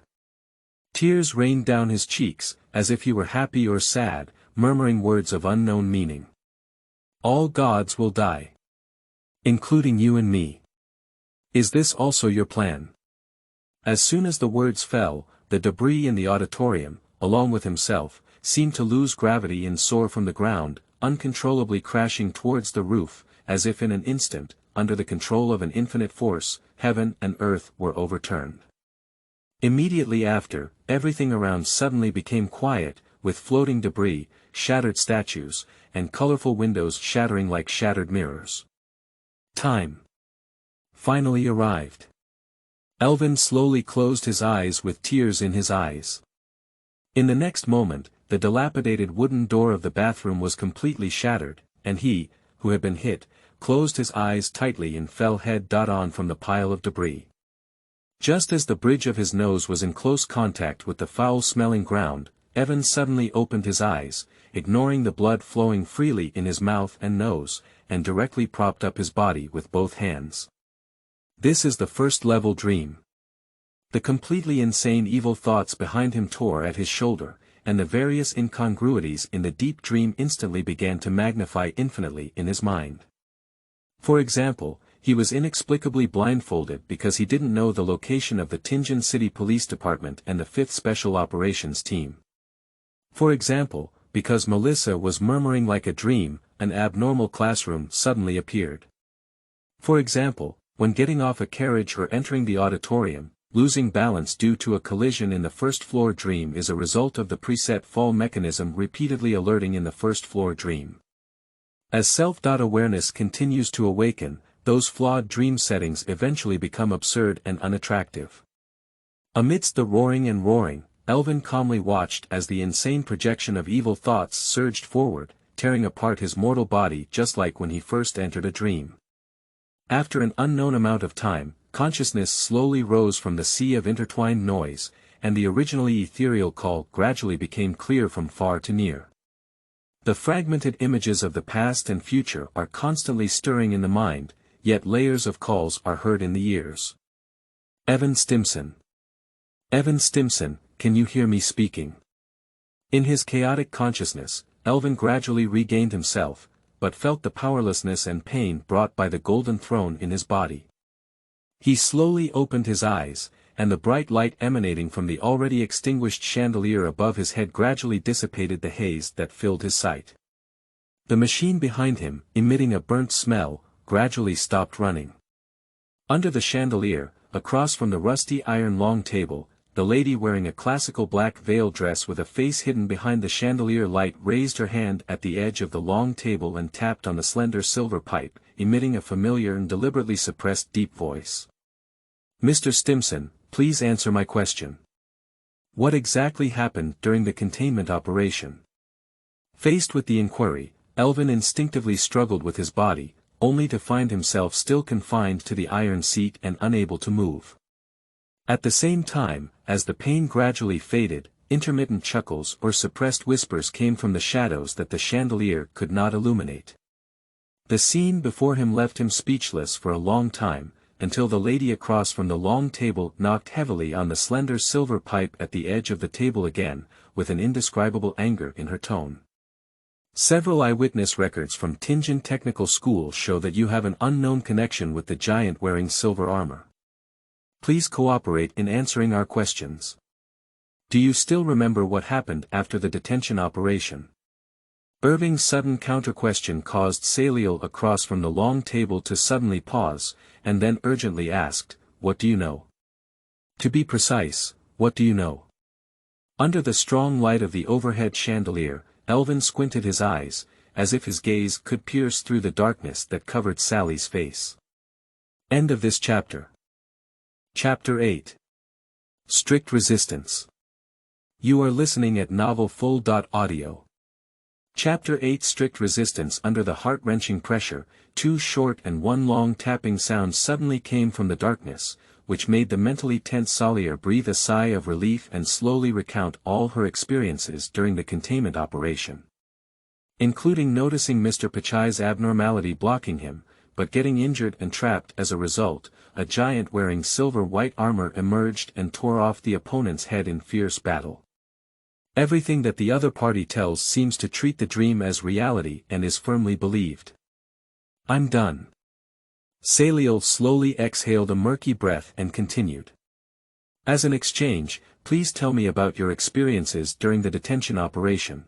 Tears rained down his cheeks, as if he were happy or sad, murmuring words of unknown meaning. All gods will die. Including you and me. Is this also your plan? As soon as the words fell, the debris in the auditorium, along with himself, seemed to lose gravity and soar from the ground, uncontrollably crashing towards the roof, as if in an instant, under the control of an infinite force, heaven and earth were overturned. Immediately after, everything around suddenly became quiet, with floating debris, shattered statues, and colorful windows shattering like shattered mirrors. Time finally arrived. Elvin slowly closed his eyes with tears in his eyes. In the next moment, the dilapidated wooden door of the bathroom was completely shattered, and he, who had been hit, closed his eyes tightly and fell head-on from the pile of debris. Just as the bridge of his nose was in close contact with the foul-smelling ground, Evan suddenly opened his eyes, ignoring the blood flowing freely in his mouth and nose, and directly propped up his body with both hands. This is the first-level dream. The completely insane evil thoughts behind him tore at his shoulder, and the various incongruities in the deep dream instantly began to magnify infinitely in his mind. For example, he was inexplicably blindfolded because he didn't know the location of the Tianjin City Police Department and the 5th Special Operations Team. For example, because Melissa was murmuring like a dream, an abnormal classroom suddenly appeared. For example, when getting off a carriage or entering the auditorium, losing balance due to a collision in the first-floor dream is a result of the preset fall mechanism repeatedly alerting in the first-floor dream. As self-awareness continues to awaken, those flawed dream settings eventually become absurd and unattractive. Amidst the roaring, Elvin calmly watched as the insane projection of evil thoughts surged forward, tearing apart his mortal body just like when he first entered a dream. After an unknown amount of time, consciousness slowly rose from the sea of intertwined noise, and the originally ethereal call gradually became clear from far to near. The fragmented images of the past and future are constantly stirring in the mind, yet layers of calls are heard in the ears. Evan Stimson. Evan Stimson, can you hear me speaking? In his chaotic consciousness, Elvin gradually regained himself, but felt the powerlessness and pain brought by the golden throne in his body. He slowly opened his eyes, and the bright light emanating from the already extinguished chandelier above his head gradually dissipated the haze that filled his sight. The machine behind him, emitting a burnt smell, gradually stopped running. Under the chandelier, across from the rusty iron long table, the lady wearing a classical black veil dress with a face hidden behind the chandelier light raised her hand at the edge of the long table and tapped on the slender silver pipe, emitting a familiar and deliberately suppressed deep voice. Mr. Stimson, please answer my question. What exactly happened during the containment operation? Faced with the inquiry, Elvin instinctively struggled with his body, only to find himself still confined to the iron seat and unable to move. At the same time, as the pain gradually faded, intermittent chuckles or suppressed whispers came from the shadows that the chandelier could not illuminate. The scene before him left him speechless for a long time, until the lady across from the long table knocked heavily on the slender silver pipe at the edge of the table again, with an indescribable anger in her tone. Several eyewitness records from Tianjin Technical School show that you have an unknown connection with the giant wearing silver armor. Please cooperate in answering our questions. Do you still remember what happened after the detention operation? Irving's sudden counter-question caused Saliel across from the long table to suddenly pause, and then urgently asked, "What do you know?" To be precise, what do you know? Under the strong light of the overhead chandelier, Elvin squinted his eyes, as if his gaze could pierce through the darkness that covered Sally's face. End of this chapter. Chapter 8. Strict Resistance. You are listening at novelfull.audio. Chapter 8 Strict Resistance. Under the heart-wrenching pressure, 2 short and 1 long tapping sounds suddenly came from the darkness, which made the mentally tense Salier breathe a sigh of relief and slowly recount all her experiences during the containment operation. Including noticing Mr. Pachai's abnormality blocking him, but getting injured and trapped as a result, a giant wearing silver-white armor emerged and tore off the opponent's head in fierce battle. Everything that the other party tells seems to treat the dream as reality and is firmly believed. I'm done. Saliel slowly exhaled a murky breath and continued. As an exchange, please tell me about your experiences during the detention operation.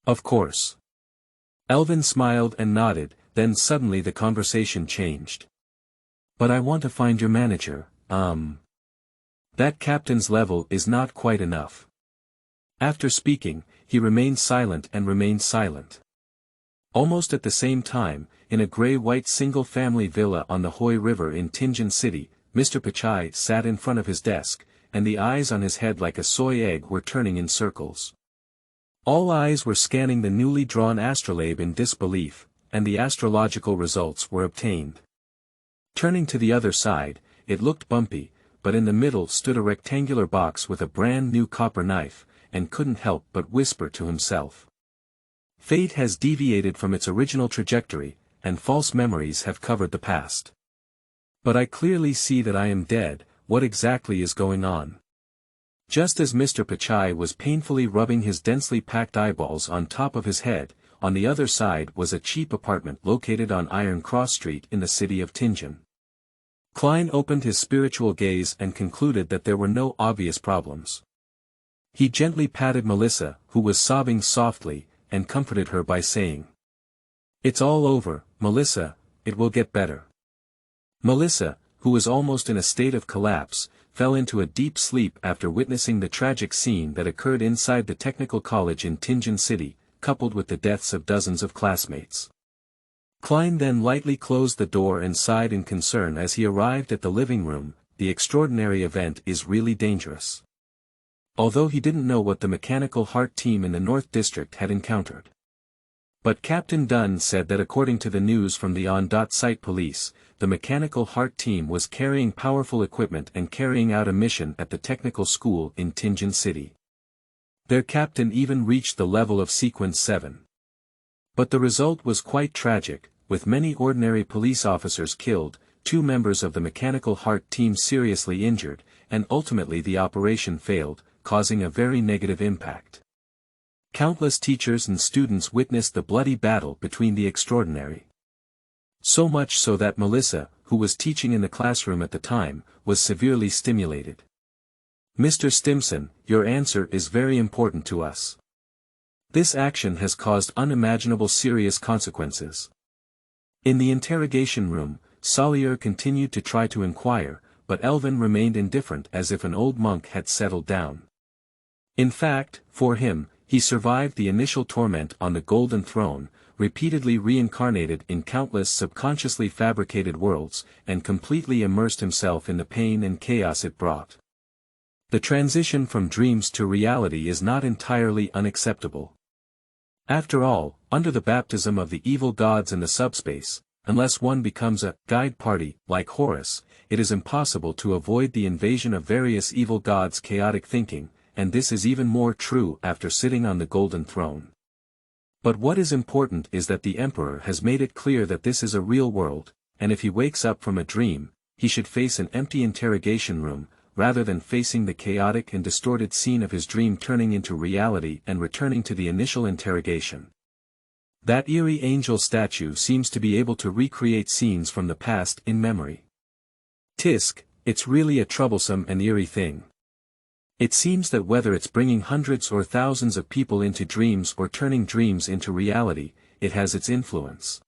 Of course. Elvin smiled and nodded, then suddenly the conversation changed. "But I want to find your manager, That captain's level is not quite enough." After speaking, he remained silent and remained silent. Almost at the same time, in a grey-white single-family villa on the Hoy River in Tingen City, Mr. Pachai sat in front of his desk, and the eyes on his head like a soy egg were turning in circles. All eyes were scanning the newly drawn astrolabe in disbelief, and the astrological results were obtained. Turning to the other side, it looked bumpy, but in the middle stood a rectangular box with a brand new copper knife, and couldn't help but whisper to himself. Fate has deviated from its original trajectory, and false memories have covered the past. But I clearly see that I am dead. What exactly is going on? Just as Mr. Pachai was painfully rubbing his densely packed eyeballs on top of his head, on the other side was a cheap apartment located on Iron Cross Street in the city of Tingen. Klein opened his spiritual gaze and concluded that there were no obvious problems. He gently patted Melissa, who was sobbing softly, and comforted her by saying, "It's all over, Melissa, it will get better." Melissa, who was almost in a state of collapse, fell into a deep sleep after witnessing the tragic scene that occurred inside the technical college in Tingen City, coupled with the deaths of dozens of classmates. Klein then lightly closed the door and sighed in concern as he arrived at the living room. The extraordinary event is really dangerous. Although he didn't know what the Mechanical Heart team in the North District had encountered. But Captain Dunn said that according to the news from the on-site police, the Mechanical Heart team was carrying powerful equipment and carrying out a mission at the technical school in Tingen City. Their captain even reached the level of Sequence 7. But the result was quite tragic, with many ordinary police officers killed, 2 members of the Mechanical Heart team seriously injured, and ultimately the operation failed, causing a very negative impact. Countless teachers and students witnessed the bloody battle between the extraordinary. So much so that Melissa, who was teaching in the classroom at the time, was severely stimulated. "Mr. Stimson, your answer is very important to us. This action has caused unimaginable serious consequences." In the interrogation room, Salier continued to try to inquire, but Elvin remained indifferent as if an old monk had settled down. In fact, for him, he survived the initial torment on the Golden Throne, repeatedly reincarnated in countless subconsciously fabricated worlds, and completely immersed himself in the pain and chaos it brought. The transition from dreams to reality is not entirely unacceptable. After all, under the baptism of the evil gods in the subspace, unless one becomes a guide party, like Horus, it is impossible to avoid the invasion of various evil gods' chaotic thinking, and this is even more true after sitting on the Golden Throne. But what is important is that the Emperor has made it clear that this is a real world, and if he wakes up from a dream, he should face an empty interrogation room, rather than facing the chaotic and distorted scene of his dream turning into reality and returning to the initial interrogation. That eerie angel statue seems to be able to recreate scenes from the past in memory. Tisk, it's really a troublesome and eerie thing. It seems that whether it's bringing hundreds or thousands of people into dreams or turning dreams into reality, it has its influence.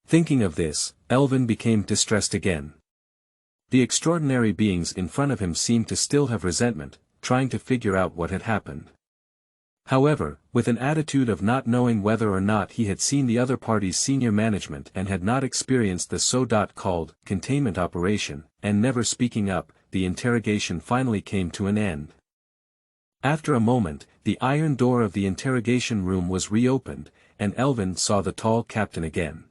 Thinking of this, Elvin became distressed again. The extraordinary beings in front of him seemed to still have resentment, trying to figure out what had happened. However, with an attitude of not knowing whether or not he had seen the other party's senior management and had not experienced the so-called containment operation, and never speaking up, the interrogation finally came to an end. After a moment, the iron door of the interrogation room was reopened, and Elvin saw the tall captain again.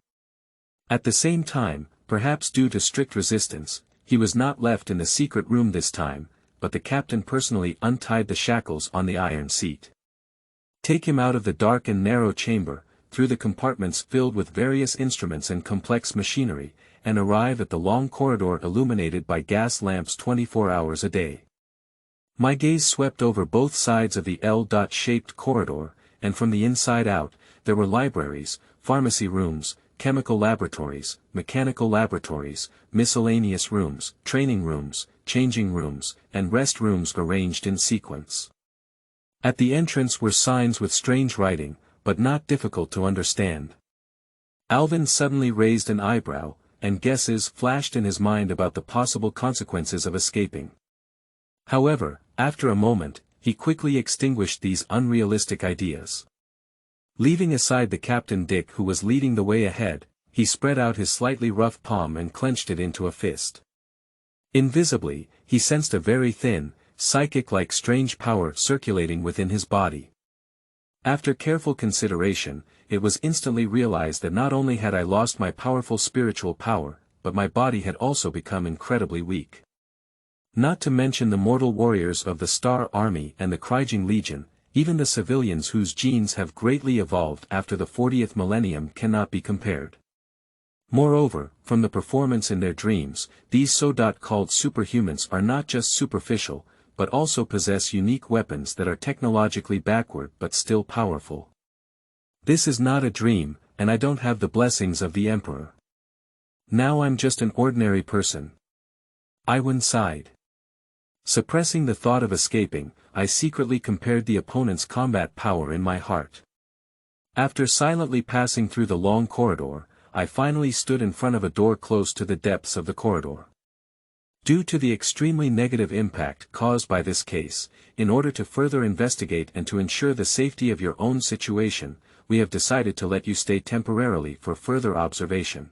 At the same time, perhaps due to strict resistance, he was not left in the secret room this time, but the captain personally untied the shackles on the iron seat. Take him out of the dark and narrow chamber, through the compartments filled with various instruments and complex machinery, and arrive at the long corridor illuminated by gas lamps 24 hours a day. My gaze swept over both sides of the L-shaped corridor, and from the inside out, there were libraries, pharmacy rooms, chemical laboratories, mechanical laboratories, miscellaneous rooms, training rooms, changing rooms, and rest rooms arranged in sequence. At the entrance were signs with strange writing, but not difficult to understand. Alvin suddenly raised an eyebrow, and guesses flashed in his mind about the possible consequences of escaping. However, after a moment, he quickly extinguished these unrealistic ideas. Leaving aside the Captain Dick who was leading the way ahead, he spread out his slightly rough palm and clenched it into a fist. Invisibly, he sensed a very thin, psychic-like strange power circulating within his body. After careful consideration, it was instantly realized that not only had I lost my powerful spiritual power, but my body had also become incredibly weak. Not to mention the mortal warriors of the Star Army and the Kriegsing Legion, even the civilians whose genes have greatly evolved after the 40th millennium cannot be compared. Moreover, from the performance in their dreams, these so-called superhumans are not just superficial, but also possess unique weapons that are technologically backward but still powerful. This is not a dream, and I don't have the blessings of the Emperor. Now I'm just an ordinary person. Iwan sighed. Suppressing the thought of escaping, I secretly compared the opponent's combat power in my heart. After silently passing through the long corridor, I finally stood in front of a door close to the depths of the corridor. Due to the extremely negative impact caused by this case, in order to further investigate and to ensure the safety of your own situation, we have decided to let you stay temporarily for further observation.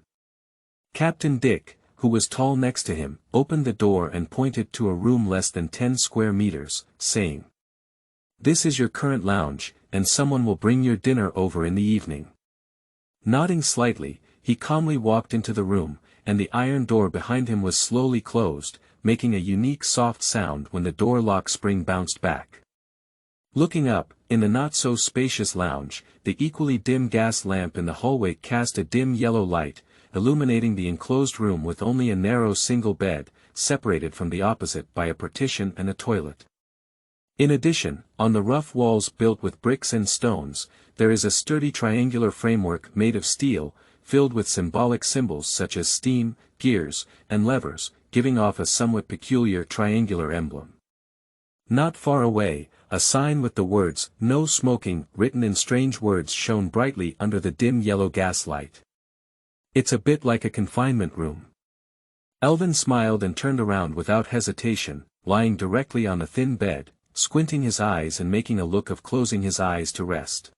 Captain Dick, who was tall next to him, opened the door and pointed to a room less than 10 square meters, saying, "This is your current lounge, and someone will bring your dinner over in the evening." Nodding slightly, he calmly walked into the room, and the iron door behind him was slowly closed, making a unique soft sound when the door lock spring bounced back. Looking up, in the not-so-spacious lounge, the equally dim gas lamp in the hallway cast a dim yellow light, illuminating the enclosed room with only a narrow single bed, separated from the opposite by a partition and a toilet. In addition, on the rough walls built with bricks and stones, there is a sturdy triangular framework made of steel, filled with symbolic symbols such as steam, gears, and levers, giving off a somewhat peculiar triangular emblem. Not far away, a sign with the words, "No smoking," written in strange words shone brightly under the dim yellow gaslight. It's a bit like a confinement room. Elvin smiled and turned around without hesitation, lying directly on the thin bed, squinting his eyes and making a look of closing his eyes to rest.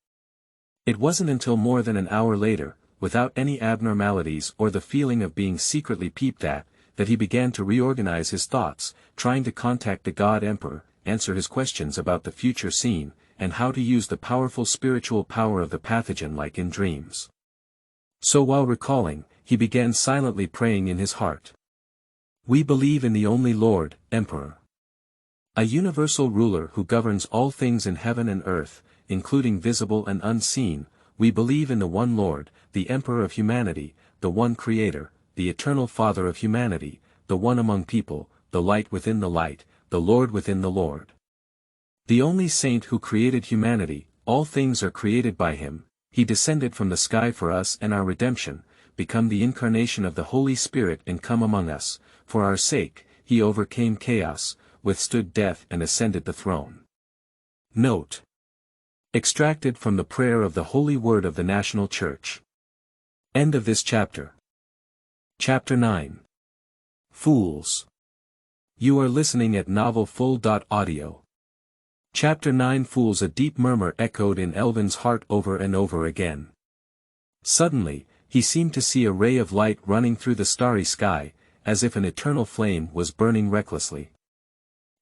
It wasn't until more than an hour later, without any abnormalities or the feeling of being secretly peeped at, that he began to reorganize his thoughts, trying to contact the God Emperor, answer his questions about the future scene, and how to use the powerful spiritual power of the pathogen like in dreams. So while recalling, he began silently praying in his heart. "We believe in the only Lord, Emperor. A universal ruler who governs all things in heaven and earth, including visible and unseen. We believe in the one Lord, the Emperor of humanity, the one Creator, the eternal Father of humanity, the one among people, the light within the light, the Lord within the Lord. The only saint who created humanity, all things are created by him, he descended from the sky for us and our redemption, become the incarnation of the Holy Spirit and come among us, for our sake, he overcame chaos, withstood death and ascended the throne." Note: extracted from the prayer of the Holy Word of the National Church. End of this chapter. Chapter 9. Fools. You are listening at novelfull.audio. Chapter 9. Fools. A deep murmur echoed in Elvin's heart over and over again. Suddenly, he seemed to see a ray of light running through the starry sky, as if an eternal flame was burning recklessly.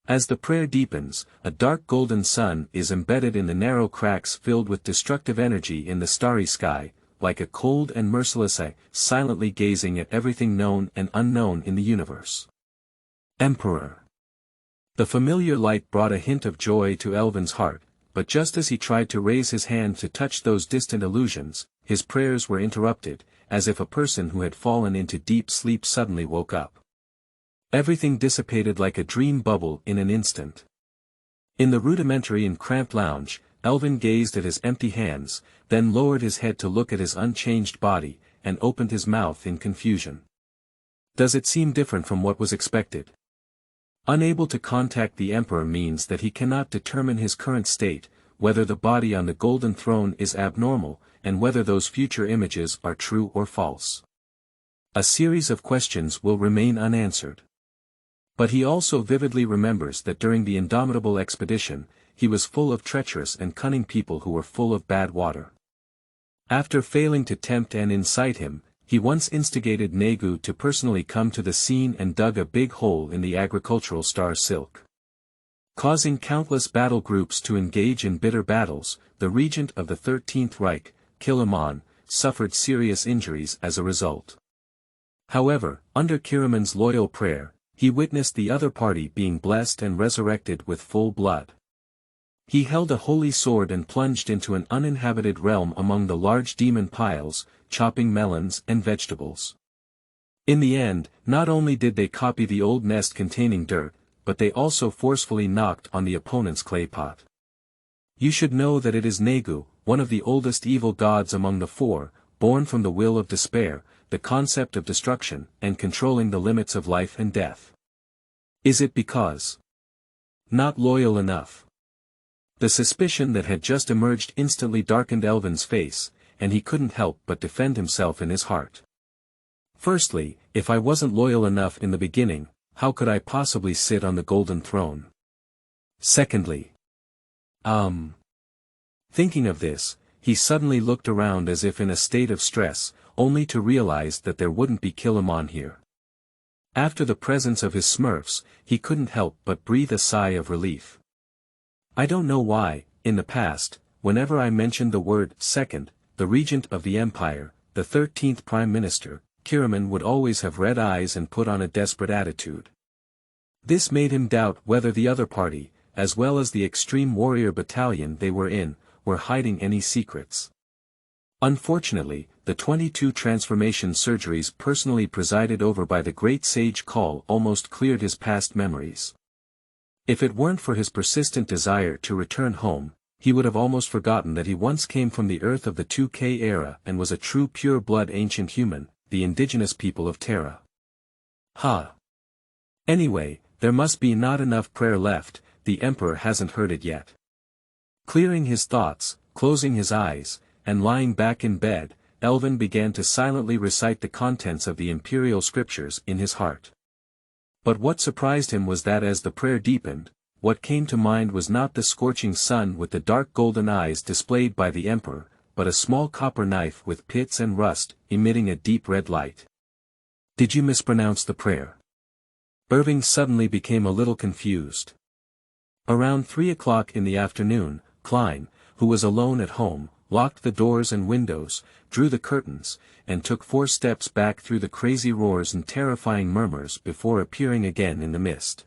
As the prayer deepens, a dark golden sun is embedded in the narrow cracks filled with destructive energy in the starry sky, like a cold and merciless eye, silently gazing at everything known and unknown in the universe. Emperor. The familiar light brought a hint of joy to Elvin's heart, but just as he tried to raise his hand to touch those distant illusions, his prayers were interrupted, as if a person who had fallen into deep sleep suddenly woke up. Everything dissipated like a dream bubble in an instant. In the rudimentary and cramped lounge, Elvin gazed at his empty hands, then lowered his head to look at his unchanged body, and opened his mouth in confusion. Does it seem different from what was expected? Unable to contact the Emperor means that he cannot determine his current state, whether the body on the golden throne is abnormal, and whether those future images are true or false. A series of questions will remain unanswered. But he also vividly remembers that during the indomitable expedition, he was full of treacherous and cunning people who were full of bad water. After failing to tempt and incite him, he once instigated Negu to personally come to the scene and dug a big hole in the agricultural star Silk. Causing countless battle groups to engage in bitter battles, the regent of the 13th Reich, Kilimon, suffered serious injuries as a result. However, under Kiriman's loyal prayer, he witnessed the other party being blessed and resurrected with full blood. He held a holy sword and plunged into an uninhabited realm among the large demon piles, chopping melons and vegetables. In the end, not only did they copy the old nest containing dirt, but they also forcefully knocked on the opponent's clay pot. You should know that it is Negu, one of the oldest evil gods among the four, born from the will of despair, the concept of destruction, and controlling the limits of life and death. Is it because not loyal enough? The suspicion that had just emerged instantly darkened Elvin's face, and he couldn't help but defend himself in his heart. Firstly, if I wasn't loyal enough in the beginning, how could I possibly sit on the golden throne? Secondly, thinking of this, he suddenly looked around as if in a state of stress, only to realize that there wouldn't be Kilimon here. After the presence of his Smurfs, he couldn't help but breathe a sigh of relief. I don't know why, in the past, whenever I mentioned the word second, the regent of the empire, the 13th prime minister, Kiriman would always have red eyes and put on a desperate attitude. This made him doubt whether the other party, as well as the extreme warrior battalion they were in, were hiding any secrets. Unfortunately, the 22 transformation surgeries personally presided over by the great sage Kal almost cleared his past memories. If it weren't for his persistent desire to return home, he would have almost forgotten that he once came from the earth of the 2K era and was a true pure-blood ancient human, the indigenous people of Terra. Anyway, there must be not enough prayer left, the Emperor hasn't heard it yet. Clearing his thoughts, closing his eyes, and lying back in bed, Elvin began to silently recite the contents of the imperial scriptures in his heart. But what surprised him was that as the prayer deepened, what came to mind was not the scorching sun with the dark golden eyes displayed by the Emperor, but a small copper knife with pits and rust, emitting a deep red light. Did you mispronounce the prayer? Irving suddenly became a little confused. Around 3 o'clock in the afternoon, Klein, who was alone at home, locked the doors and windows, drew the curtains, and took 4 steps back through the crazy roars and terrifying murmurs before appearing again in the mist.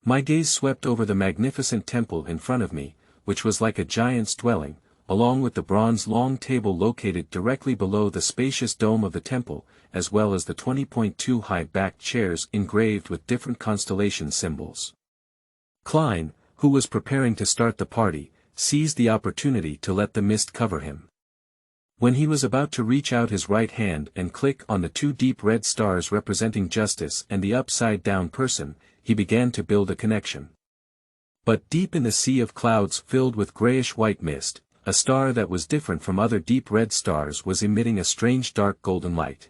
My gaze swept over the magnificent temple in front of me, which was like a giant's dwelling, along with the bronze long table located directly below the spacious dome of the temple, as well as the 20.2 high-backed chairs engraved with different constellation symbols. Klein, who was preparing to start the party, seized the opportunity to let the mist cover him. When he was about to reach out his right hand and click on the 2 deep red stars representing justice and the upside-down person, he began to build a connection. But deep in the sea of clouds filled with grayish-white mist, a star that was different from other deep red stars was emitting a strange dark golden light.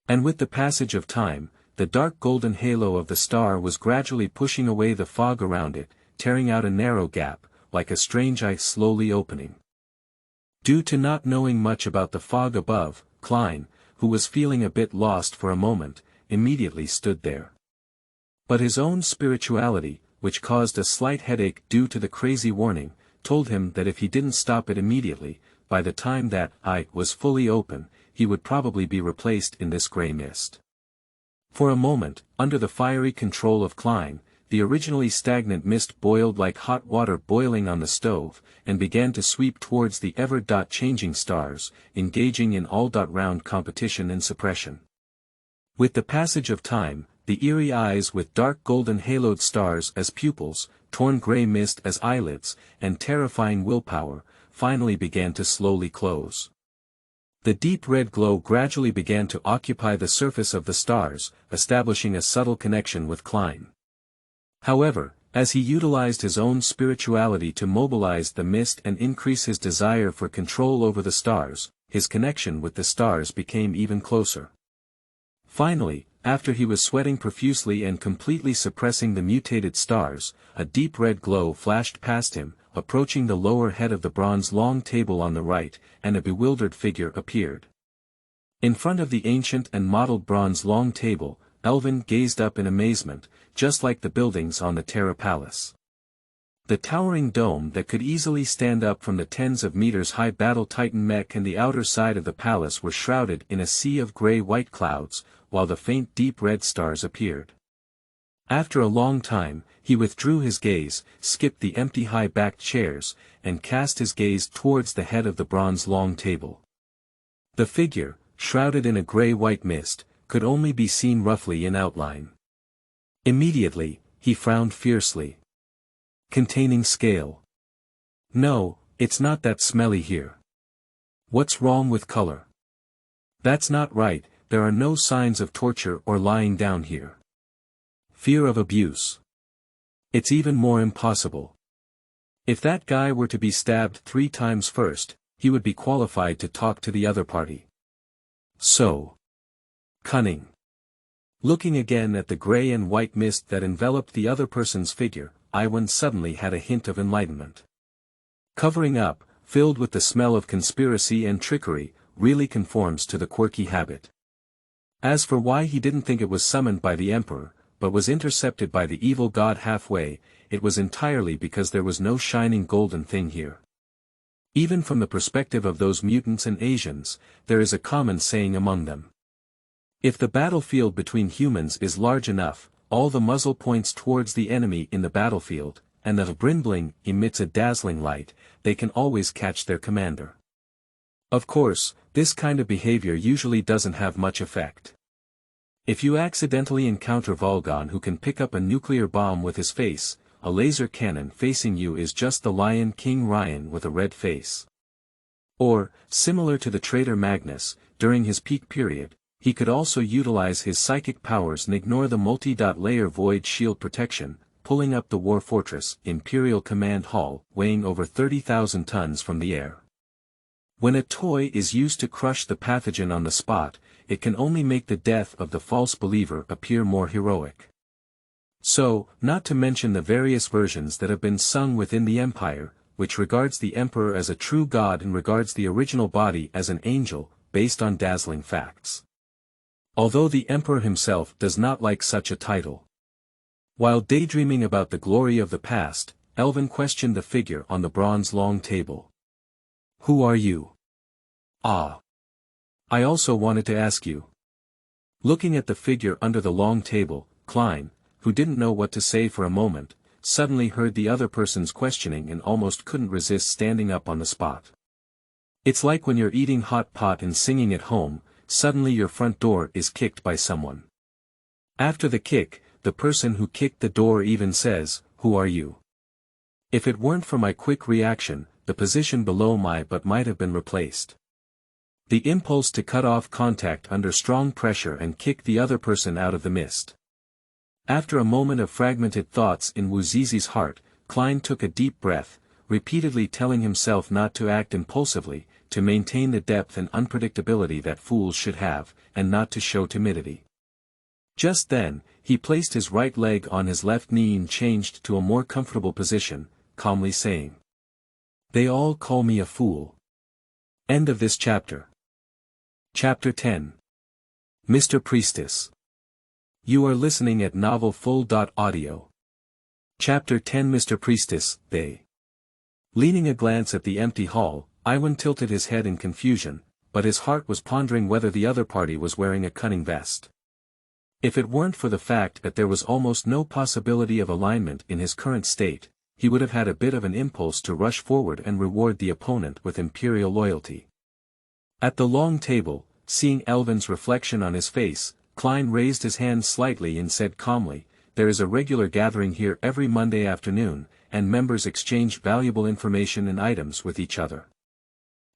And with the passage of time, the dark golden halo of the star was gradually pushing away the fog around it, tearing out a narrow gap, like a strange eye slowly opening. Due to not knowing much about the fog above, Klein, who was feeling a bit lost for a moment, immediately stood there. But his own spirituality, which caused a slight headache due to the crazy warning, told him that if he didn't stop it immediately, by the time that eye was fully open, he would probably be replaced in this gray mist. For a moment, under the fiery control of Klein, the originally stagnant mist boiled like hot water boiling on the stove, and began to sweep towards the ever-changing stars, engaging in all-round competition and suppression. With the passage of time, the eerie eyes with dark golden haloed stars as pupils, torn gray mist as eyelids, and terrifying willpower, finally began to slowly close. The deep red glow gradually began to occupy the surface of the stars, establishing a subtle connection with Klein. However, As he utilized his own spirituality to mobilize the mist and increase his desire for control over the stars, his connection with the stars became even closer. Finally, after he was sweating profusely and completely suppressing the mutated stars, a deep red glow flashed past him, approaching the lower head of the bronze long table on the right, and a bewildered figure appeared. In front of the ancient and mottled bronze long table, Elvin gazed up in amazement, just like the buildings on the Terra Palace. The towering dome that could easily stand up from the tens of meters high battle titan mech and the outer side of the palace were shrouded in a sea of gray-white clouds, while the faint deep red stars appeared. After a long time, he withdrew his gaze, skipped the empty high-backed chairs, and cast his gaze towards the head of the bronze long table. The figure, shrouded in a gray-white mist, could only be seen roughly in outline. Immediately, he frowned fiercely. Containing scale. No, it's not that smelly here. What's wrong with color? That's not right, there are no signs of torture or lying down here. Fear of abuse. It's even more impossible. If that guy were to be stabbed 3 times first, he would be qualified to talk to the other party. So cunning. Looking again at the gray and white mist that enveloped the other person's figure, Iwan suddenly had a hint of enlightenment. Covering up, filled with the smell of conspiracy and trickery, really conforms to the quirky habit. As for why he didn't think it was summoned by the Emperor, but was intercepted by the evil god halfway, it was entirely because there was no shining golden thing here. Even from the perspective of those mutants and Asians, there is a common saying among them. If the battlefield between humans is large enough, all the muzzle points towards the enemy in the battlefield, and the Brindling emits a dazzling light, they can always catch their commander. Of course, this kind of behavior usually doesn't have much effect. If you accidentally encounter Volgon who can pick up a nuclear bomb with his face, a laser cannon facing you is just the Lion King Ryan with a red face. Or, similar to the traitor Magnus, during his peak period, he could also utilize his psychic powers and ignore the multi-layer void shield protection, pulling up the War Fortress Imperial Command Hall, weighing over 30,000 tons from the air. When a toy is used to crush the pathogen on the spot, it can only make the death of the false believer appear more heroic. So, not to mention the various versions that have been sung within the Empire, which regards the Emperor as a true god and regards the original body as an angel, based on dazzling facts. Although the Emperor himself does not like such a title. While daydreaming about the glory of the past, Elvin questioned the figure on the bronze long table. Who are you? Ah. I also wanted to ask you. Looking at the figure under the long table, Klein, who didn't know what to say for a moment, suddenly heard the other person's questioning and almost couldn't resist standing up on the spot. It's like when you're eating hot pot and singing at home, suddenly your front door is kicked by someone. After the kick, the person who kicked the door even says, "Who are you?" If it weren't for my quick reaction, the position below my butt might have been replaced. The impulse to cut off contact under strong pressure and kick the other person out of the mist. After a moment of fragmented thoughts in Wuzizi's heart, Klein took a deep breath, repeatedly telling himself not to act impulsively, to maintain the depth and unpredictability that fools should have, and not to show timidity. Just then, he placed his right leg on his left knee and changed to a more comfortable position, calmly saying, "They all call me a fool." End of this chapter. Chapter 10. Mr. Priestess. You are listening at novelfull.audio. Chapter 10. Mr. Priestess, they. Leaning a glance at the empty hall, Iwan tilted his head in confusion, but his heart was pondering whether the other party was wearing a cunning vest. If it weren't for the fact that there was almost no possibility of alignment in his current state, he would have had a bit of an impulse to rush forward and reward the opponent with imperial loyalty. At the long table, seeing Elvin's reflection on his face, Klein raised his hand slightly and said calmly, "There is a regular gathering here every Monday afternoon, and members exchange valuable information and items with each other.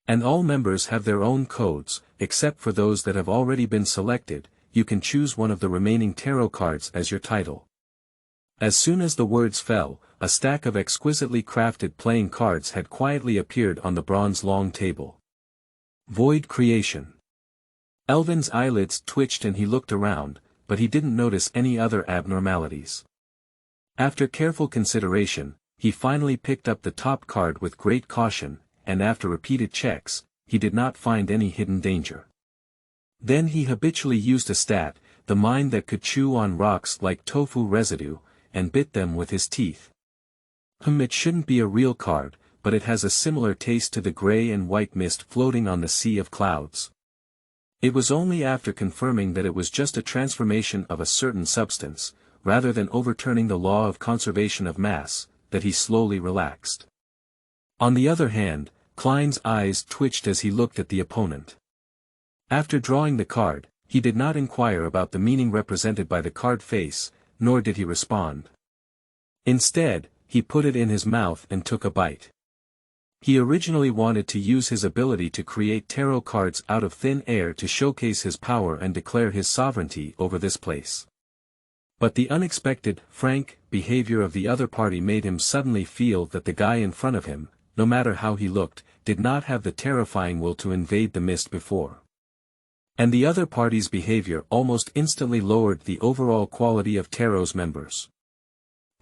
And all members have their own codes, except for those that have already been selected. You can choose one of the remaining tarot cards as your title. As soon as the words fell, a stack of exquisitely crafted playing cards had quietly appeared on the bronze long table. Void creation. Elvin's eyelids twitched and he looked around, but he didn't notice any other abnormalities. After careful consideration, he finally picked up the top card with great caution, and after repeated checks, he did not find any hidden danger. Then he habitually used Astat, the mind that could chew on rocks like tofu residue, and bit them with his teeth. It shouldn't be a real card, but it has a similar taste to the gray and white mist floating on the sea of clouds. It was only after confirming that it was just a transformation of a certain substance, rather than overturning the law of conservation of mass, that he slowly relaxed. On the other hand, Klein's eyes twitched as he looked at the opponent. After drawing the card, he did not inquire about the meaning represented by the card face, nor did he respond. Instead, he put it in his mouth and took a bite. He originally wanted to use his ability to create tarot cards out of thin air to showcase his power and declare his sovereignty over this place. But the unexpected, frank, behavior of the other party made him suddenly feel that the guy in front of him, no matter how he looked, did not have the terrifying will to invade the mist before. And the other party's behavior almost instantly lowered the overall quality of Tarot's members.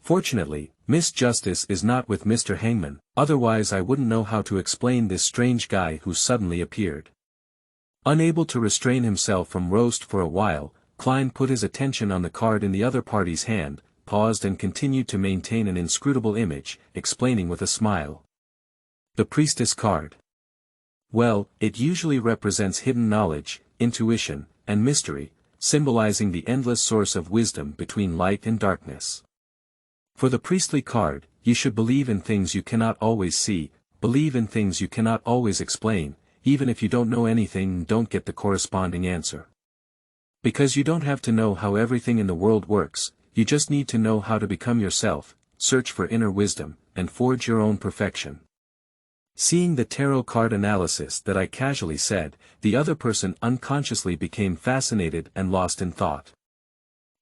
Fortunately, Miss Justice is not with Mr. Hangman, otherwise I wouldn't know how to explain this strange guy who suddenly appeared. Unable to restrain himself from roast for a while, Klein put his attention on the card in the other party's hand, paused and continued to maintain an inscrutable image, explaining with a smile. The Priestess card. Well, it usually represents hidden knowledge, intuition, and mystery, symbolizing the endless source of wisdom between light and darkness. For the priestly card, you should believe in things you cannot always see, believe in things you cannot always explain, even if you don't know anything and don't get the corresponding answer. Because you don't have to know how everything in the world works, you just need to know how to become yourself, search for inner wisdom, and forge your own perfection. Seeing the tarot card analysis that I casually said, the other person unconsciously became fascinated and lost in thought.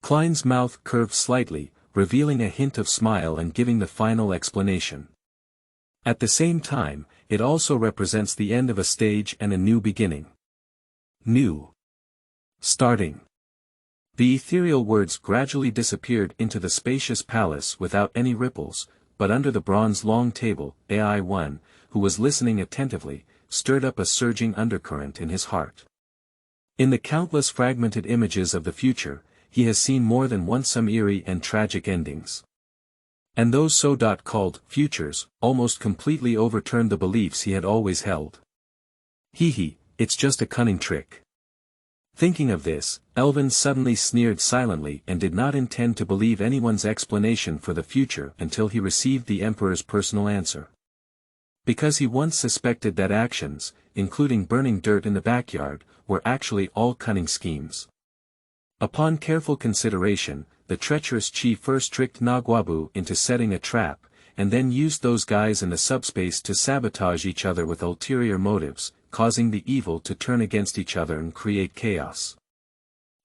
Klein's mouth curved slightly, revealing a hint of smile and giving the final explanation. At the same time, it also represents the end of a stage and a new beginning. New. Starting. The ethereal words gradually disappeared into the spacious palace without any ripples, but under the bronze long table, AI-1, who was listening attentively, stirred up a surging undercurrent in his heart. In the countless fragmented images of the future, he has seen more than once some eerie and tragic endings. And those so-called futures almost completely overturned the beliefs he had always held. It's just a cunning trick. Thinking of this, Elvin suddenly sneered silently and did not intend to believe anyone's explanation for the future until he received the Emperor's personal answer. Because he once suspected that actions, including burning dirt in the backyard, were actually all cunning schemes. Upon careful consideration, the treacherous chief first tricked Nagwabu into setting a trap, and then used those guys in the subspace to sabotage each other with ulterior motives, causing the evil to turn against each other and create chaos.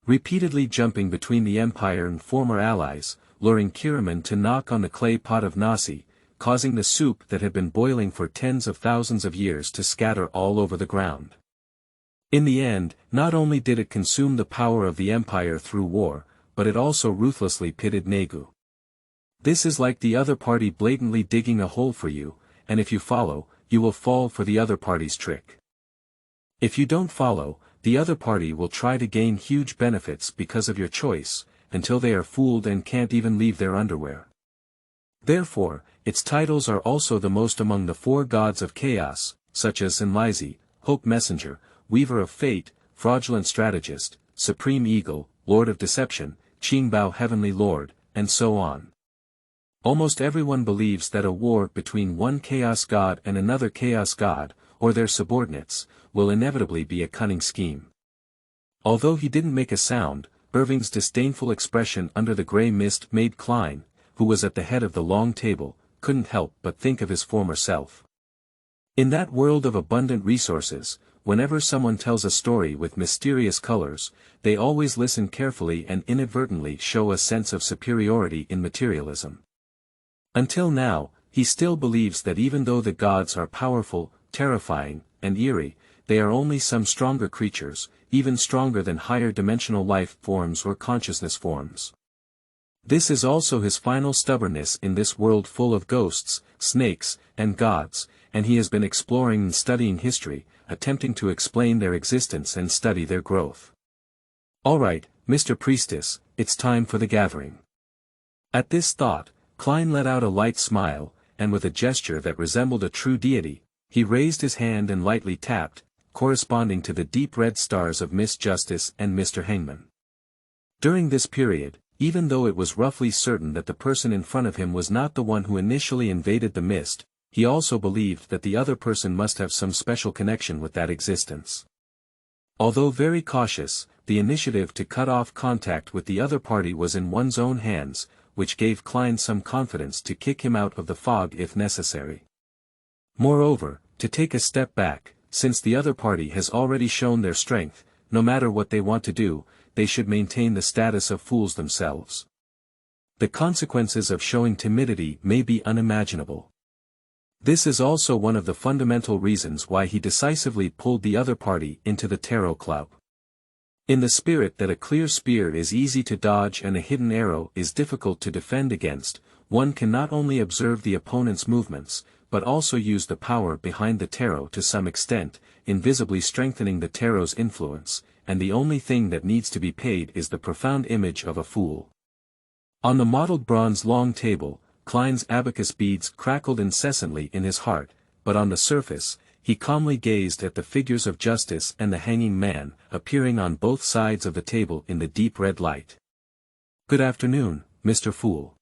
Repeatedly jumping between the Empire and former allies, luring Kiraman to knock on the clay pot of Nasi, causing the soup that had been boiling for tens of thousands of years to scatter all over the ground. In the end, not only did it consume the power of the Empire through war, but it also ruthlessly pitted Negu. This is like the other party blatantly digging a hole for you, and if you follow, you will fall for the other party's trick. If you don't follow, the other party will try to gain huge benefits because of your choice, until they are fooled and can't even leave their underwear. Therefore, its titles are also the most among the four gods of chaos, such as Enlizi, Hope Messenger, Weaver of Fate, Fraudulent Strategist, Supreme Eagle, Lord of Deception, Qingbao Heavenly Lord, and so on. Almost everyone believes that a war between one chaos god and another chaos god, or their subordinates, will inevitably be a cunning scheme. Although he didn't make a sound, Irving's disdainful expression under the grey mist made Klein, who was at the head of the long table, couldn't help but think of his former self. In that world of abundant resources, whenever someone tells a story with mysterious colors, they always listen carefully and inadvertently show a sense of superiority in materialism. Until now, he still believes that even though the gods are powerful, terrifying, and eerie, they are only some stronger creatures, even stronger than higher dimensional life forms or consciousness forms. This is also his final stubbornness in this world full of ghosts, snakes, and gods, and he has been exploring and studying history, attempting to explain their existence and study their growth. Alright, Mr. Priestess, it's time for the gathering. At this thought, Klein let out a light smile, and with a gesture that resembled a true deity, he raised his hand and lightly tapped, corresponding to the deep red stars of Miss Justice and Mr. Hangman. During this period, even though it was roughly certain that the person in front of him was not the one who initially invaded the mist, he also believed that the other person must have some special connection with that existence. Although very cautious, the initiative to cut off contact with the other party was in one's own hands, which gave Klein some confidence to kick him out of the fog if necessary. Moreover, to take a step back, since the other party has already shown their strength, no matter what they want to do, they should maintain the status of fools themselves. The consequences of showing timidity may be unimaginable. This is also one of the fundamental reasons why he decisively pulled the other party into the tarot club. In the spirit that a clear spear is easy to dodge and a hidden arrow is difficult to defend against, one can not only observe the opponent's movements, but also use the power behind the tarot to some extent, invisibly strengthening the tarot's influence, and the only thing that needs to be paid is the profound image of a fool. On the mottled bronze long table, Klein's abacus beads crackled incessantly in his heart, but on the surface, he calmly gazed at the figures of Justice and the hanging man, appearing on both sides of the table in the deep red light. "Good afternoon, Mr. Fool."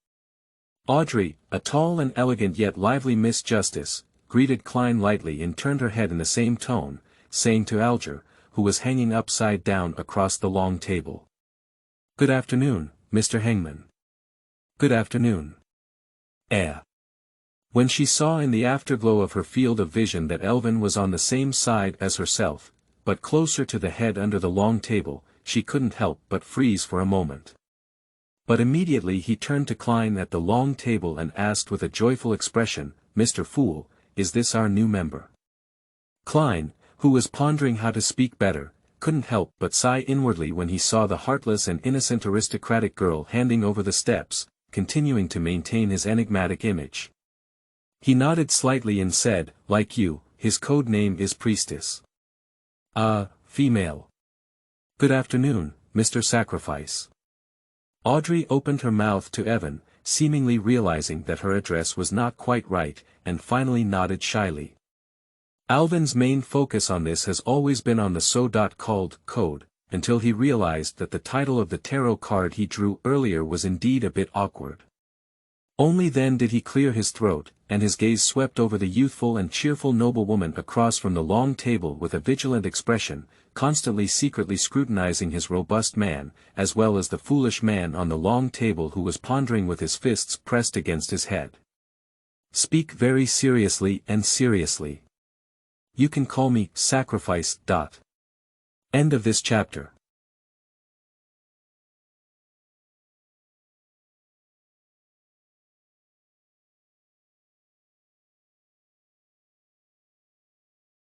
Audrey, a tall and elegant yet lively Miss Justice, greeted Klein lightly and turned her head in the same tone, saying to Alger, who was hanging upside down across the long table, "Good afternoon, Mr. Hangman." "Good afternoon." When she saw in the afterglow of her field of vision that Elvin was on the same side as herself, but closer to the head under the long table, she couldn't help but freeze for a moment. But immediately he turned to Klein at the long table and asked with a joyful expression, "Mr. Fool, is this our new member?" Klein, who was pondering how to speak better, couldn't help but sigh inwardly when he saw the heartless and innocent aristocratic girl handing over the steps, continuing to maintain his enigmatic image. He nodded slightly and said, "Like you, his code name is Priestess." Female. "Good afternoon, Mr. Sacrifice." Audrey opened her mouth to Evan, seemingly realizing that her address was not quite right, and finally nodded shyly. Alvin's main focus on this has always been on the so-called code, until he realized that the title of the tarot card he drew earlier was indeed a bit awkward. Only then did he clear his throat, and his gaze swept over the youthful and cheerful noblewoman across from the long table with a vigilant expression, constantly secretly scrutinizing his robust man, as well as the foolish man on the long table who was pondering with his fists pressed against his head. "Speak very seriously and seriously. You can call me Sacrifice. End of this chapter.